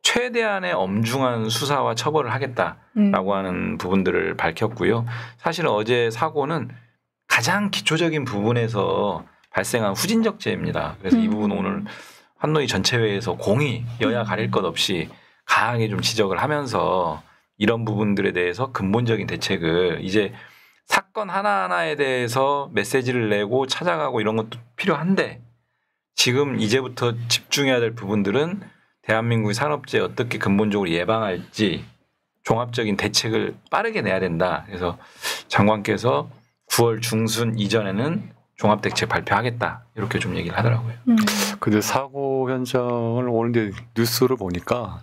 최대한의 엄중한 수사와 처벌을 하겠다라고 하는 부분들을 밝혔고요. 사실은 어제 사고는 가장 기초적인 부분에서 발생한 후진적 재해입니다. 그래서 이 부분 오늘 환노위 전체회의에서 공히 여야 가릴 것 없이 강하게 좀 지적을 하면서 이런 부분들에 대해서 근본적인 대책을 이제 사건 하나하나에 대해서 메시지를 내고 찾아가고 이런 것도 필요한데 지금 이제부터 집중해야 될 부분들은 대한민국의 산업재해 어떻게 근본적으로 예방할지 종합적인 대책을 빠르게 내야 된다. 그래서 장관께서 9월 중순 이전에는 종합대책 발표하겠다. 이렇게 좀 얘기를 하더라고요. 근데 사고 현장을 오는데 뉴스를 보니까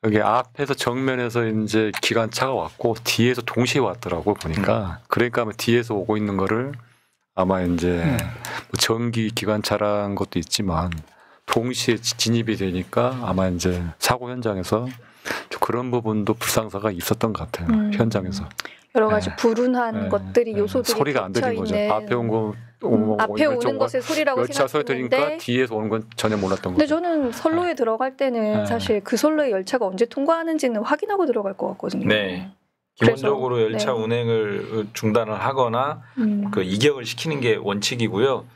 여기 앞에서 정면에서 이제 기관차가 왔고 뒤에서 동시에 왔더라고 보니까 그러니까 아마 뒤에서 오고 있는 거를 아마 이제 뭐 전기 기관차란 것도 있지만 동시에 진입이 되니까 아마 이제 사고 현장에서 그런 부분도 불상사가 있었던 것 같아요. 현장에서. 여러 가지 불운한 것들이 요소들이 소리가 안 들린 거죠. 앞에 온 거 앞에 오는 것의 소리라고 생각했는데 뒤에서 오는 건 전혀 몰랐던 거죠. 근데 저는 선로에 들어갈 때는 사실 그 선로에 열차가 언제 통과하는지는 확인하고 들어갈 것 같거든요. 네. 기본적으로 열차 운행을 중단을 하거나 그 이격을 시키는 게 원칙이고요.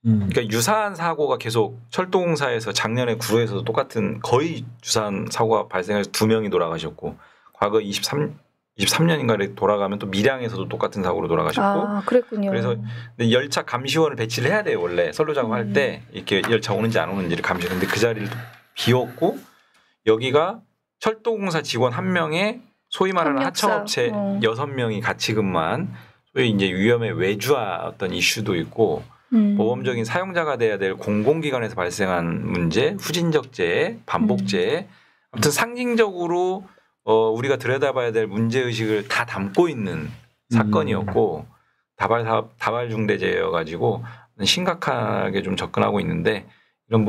그러니까 유사한 사고가 계속 철도공사에서 작년에 구로에서도 똑같은 거의 유사한 사고가 발생해서 2명이 돌아가셨고 과거 23년인가에 돌아가면 또 밀양에서도 똑같은 사고로 돌아가셨고. 아, 그랬군요. 그래서 열차 감시원을 배치를 해야 돼요. 원래 선로 작업할 때 이렇게 열차 오는지 안 오는지를 감시. 근데 그 자리를 비웠고 여기가 철도공사 직원 1명에 소위 말하는 하청업체 6명이 같이 근무한 소위 이제 위험의 외주화 어떤 이슈도 있고 모범적인 사용자가 돼야 될 공공기관에서 발생한 문제, 후진적 재해, 반복 재해, 아무튼 상징적으로 우리가 들여다봐야 될 문제의식을 다 담고 있는 사건이었고 다발 중대재해여가지고 심각하게 좀 접근하고 있는데 이런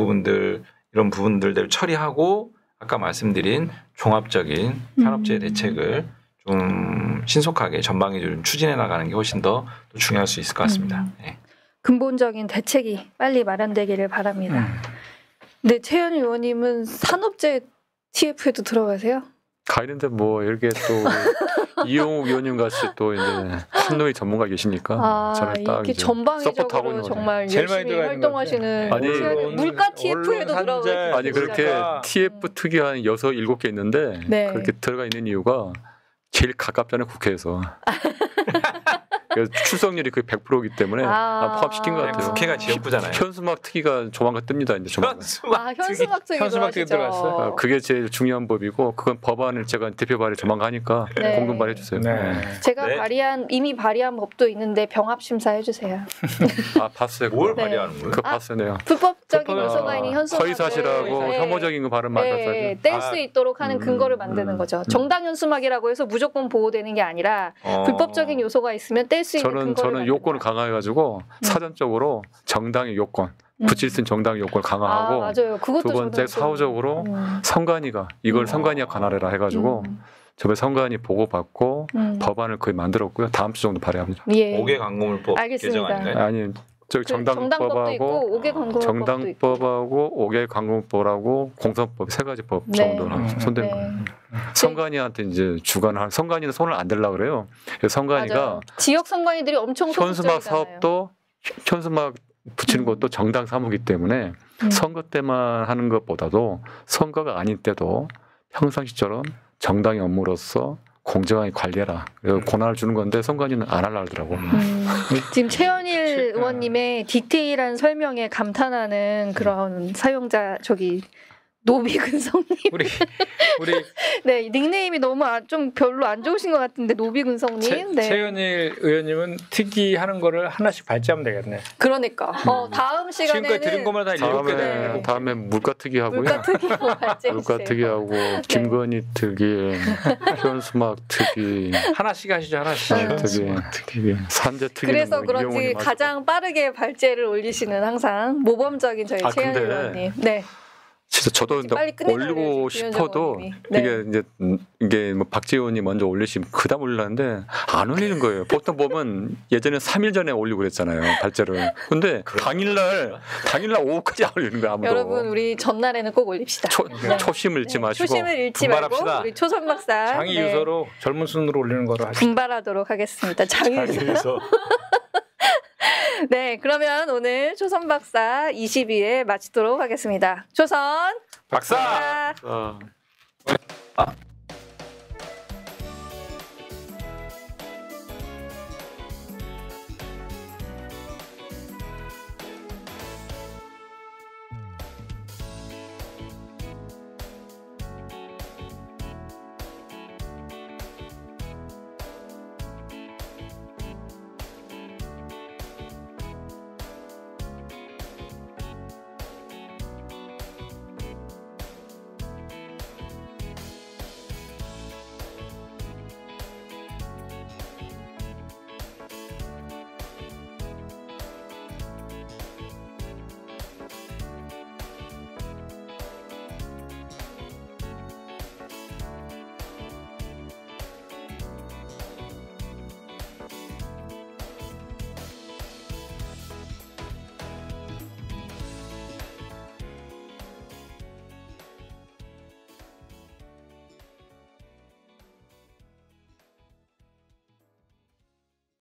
부분들대로 처리하고 아까 말씀드린 종합적인 산업재해 대책을 좀 신속하게 전방위적으로 좀 추진해 나가는 게 훨씬 더 중요할 수 있을 것 같습니다. 네. 근본적인 대책이 빨리 마련되기를 바랍니다. 근데 최현 의원님은 산업재해 TF에도 들어가세요? 가 있는데 뭐 이렇게 또 이용욱 의원님 같이 또 이제 한노위 전문가 계시니까 저는 딱 이렇게 전방위적으로 정말 열심히 활동하시는 물가 TF에도 들어가. 아니 그렇게 TF 특이한 6, 7개 있는데 그렇게 들어가 있는 이유가 제일 가깝잖아요 국회에서. 출석률이 거의 100%이기 때문에 포함시킨 것 같아요. 국회가 지역구잖아요. 현수막 특위가 조만간 뜹니다. 이제 조만간. 현수막 특위 들어갔어요. 그게 제일 중요한 법이고 그건 법안을 제가 대표 발의 조만간 하니까 공동 발의해 주세요. 제가 이미 발의한 법도 있는데 병합 심사 해주세요. 봤어요. 뭘 발의하는 거예요? 그거 봤어요. 불법적인 요소가 있는 현수막. 허위사실하고 혐오적인 거 발언 말았어요. 뗄 수 있도록 하는 근거를 만드는 거죠. 정당 현수막이라고 해서 무조건 보호되는 게 아니라 불법적인 요소가 있으면 뗄 수 있는 근거를 저는 요건을 강화해가지고 사전적으로 정당의 요건 붙일 수 있는 정당의 요건을 강화하고 맞아요. 그것도 두 번째 사후적으로 선관위가 이걸 선관위가 관할해라 해가지고 저번에 선관위 보고받고 법안을 거의 만들었고요. 다음 주 정도 발의합니다. 5개 광고물법 개정 아닌가요? 아니 저기 정당법하고 5개 광고물법하고 공선법 3가지 법 정도는 손댄 거예요. 선관위한테 이제 주관할 선관위는 손을 안 대려고 그래요. 그래서 선관위가 지역 선관위들이 엄청 현수막 사업도 현수막 붙이는 것도 정당 사무이기 때문에 선거 때만 하는 것보다도 선거가 아닐 때도 평상시처럼 정당의 업무로서 공정하게 관리해라. 권한을 주는 건데 선관위는 안 하려고 하더라고. 지금 최현일 의원님의 디테일한 설명에 감탄하는 그런 사용자 노비근성님. 우리 네, 닉네임이 너무 좀 별로 안 좋으신 것 같은데 노비근성님. 네. 최현일 의원님은 특이하는 거를 하나씩 발제하면 되겠네. 그러니까 다음 시간에는 지금까지 들은 것마다 다 7개 되는 다음에 물가특위 하고요. 물가특위 하고 김건희 특위, 현수막 특위, 하나씩 하시죠, 하나씩. 특위, 산재 특위. 그래서 그런지 가장 빠르게 발제를 올리시는 항상 모범적인 저희 최현일 의원님. 네. 진짜 저도 올리고 싶어도 이게 뭐 박지원이 먼저 올리시면 그다음 올리는데 안 올리는 거예요. 보통 보면 예전에 3일 전에 올리고 그랬잖아요, 발제를. 근데 당일날 오후까지 안 올리는 거야, 아무도. 여러분 우리 전날에는 꼭 올립시다. 초심을 잃지 마시고. 초심을 잃지 말고 우리 초선 박사 장이 유서로 젊은 순으로 올리는 거로 하시죠. 분발하도록 하겠습니다. 장이 유서. 네, 그러면 오늘 초선 박사 22회 마치도록 하겠습니다. 초선 박사!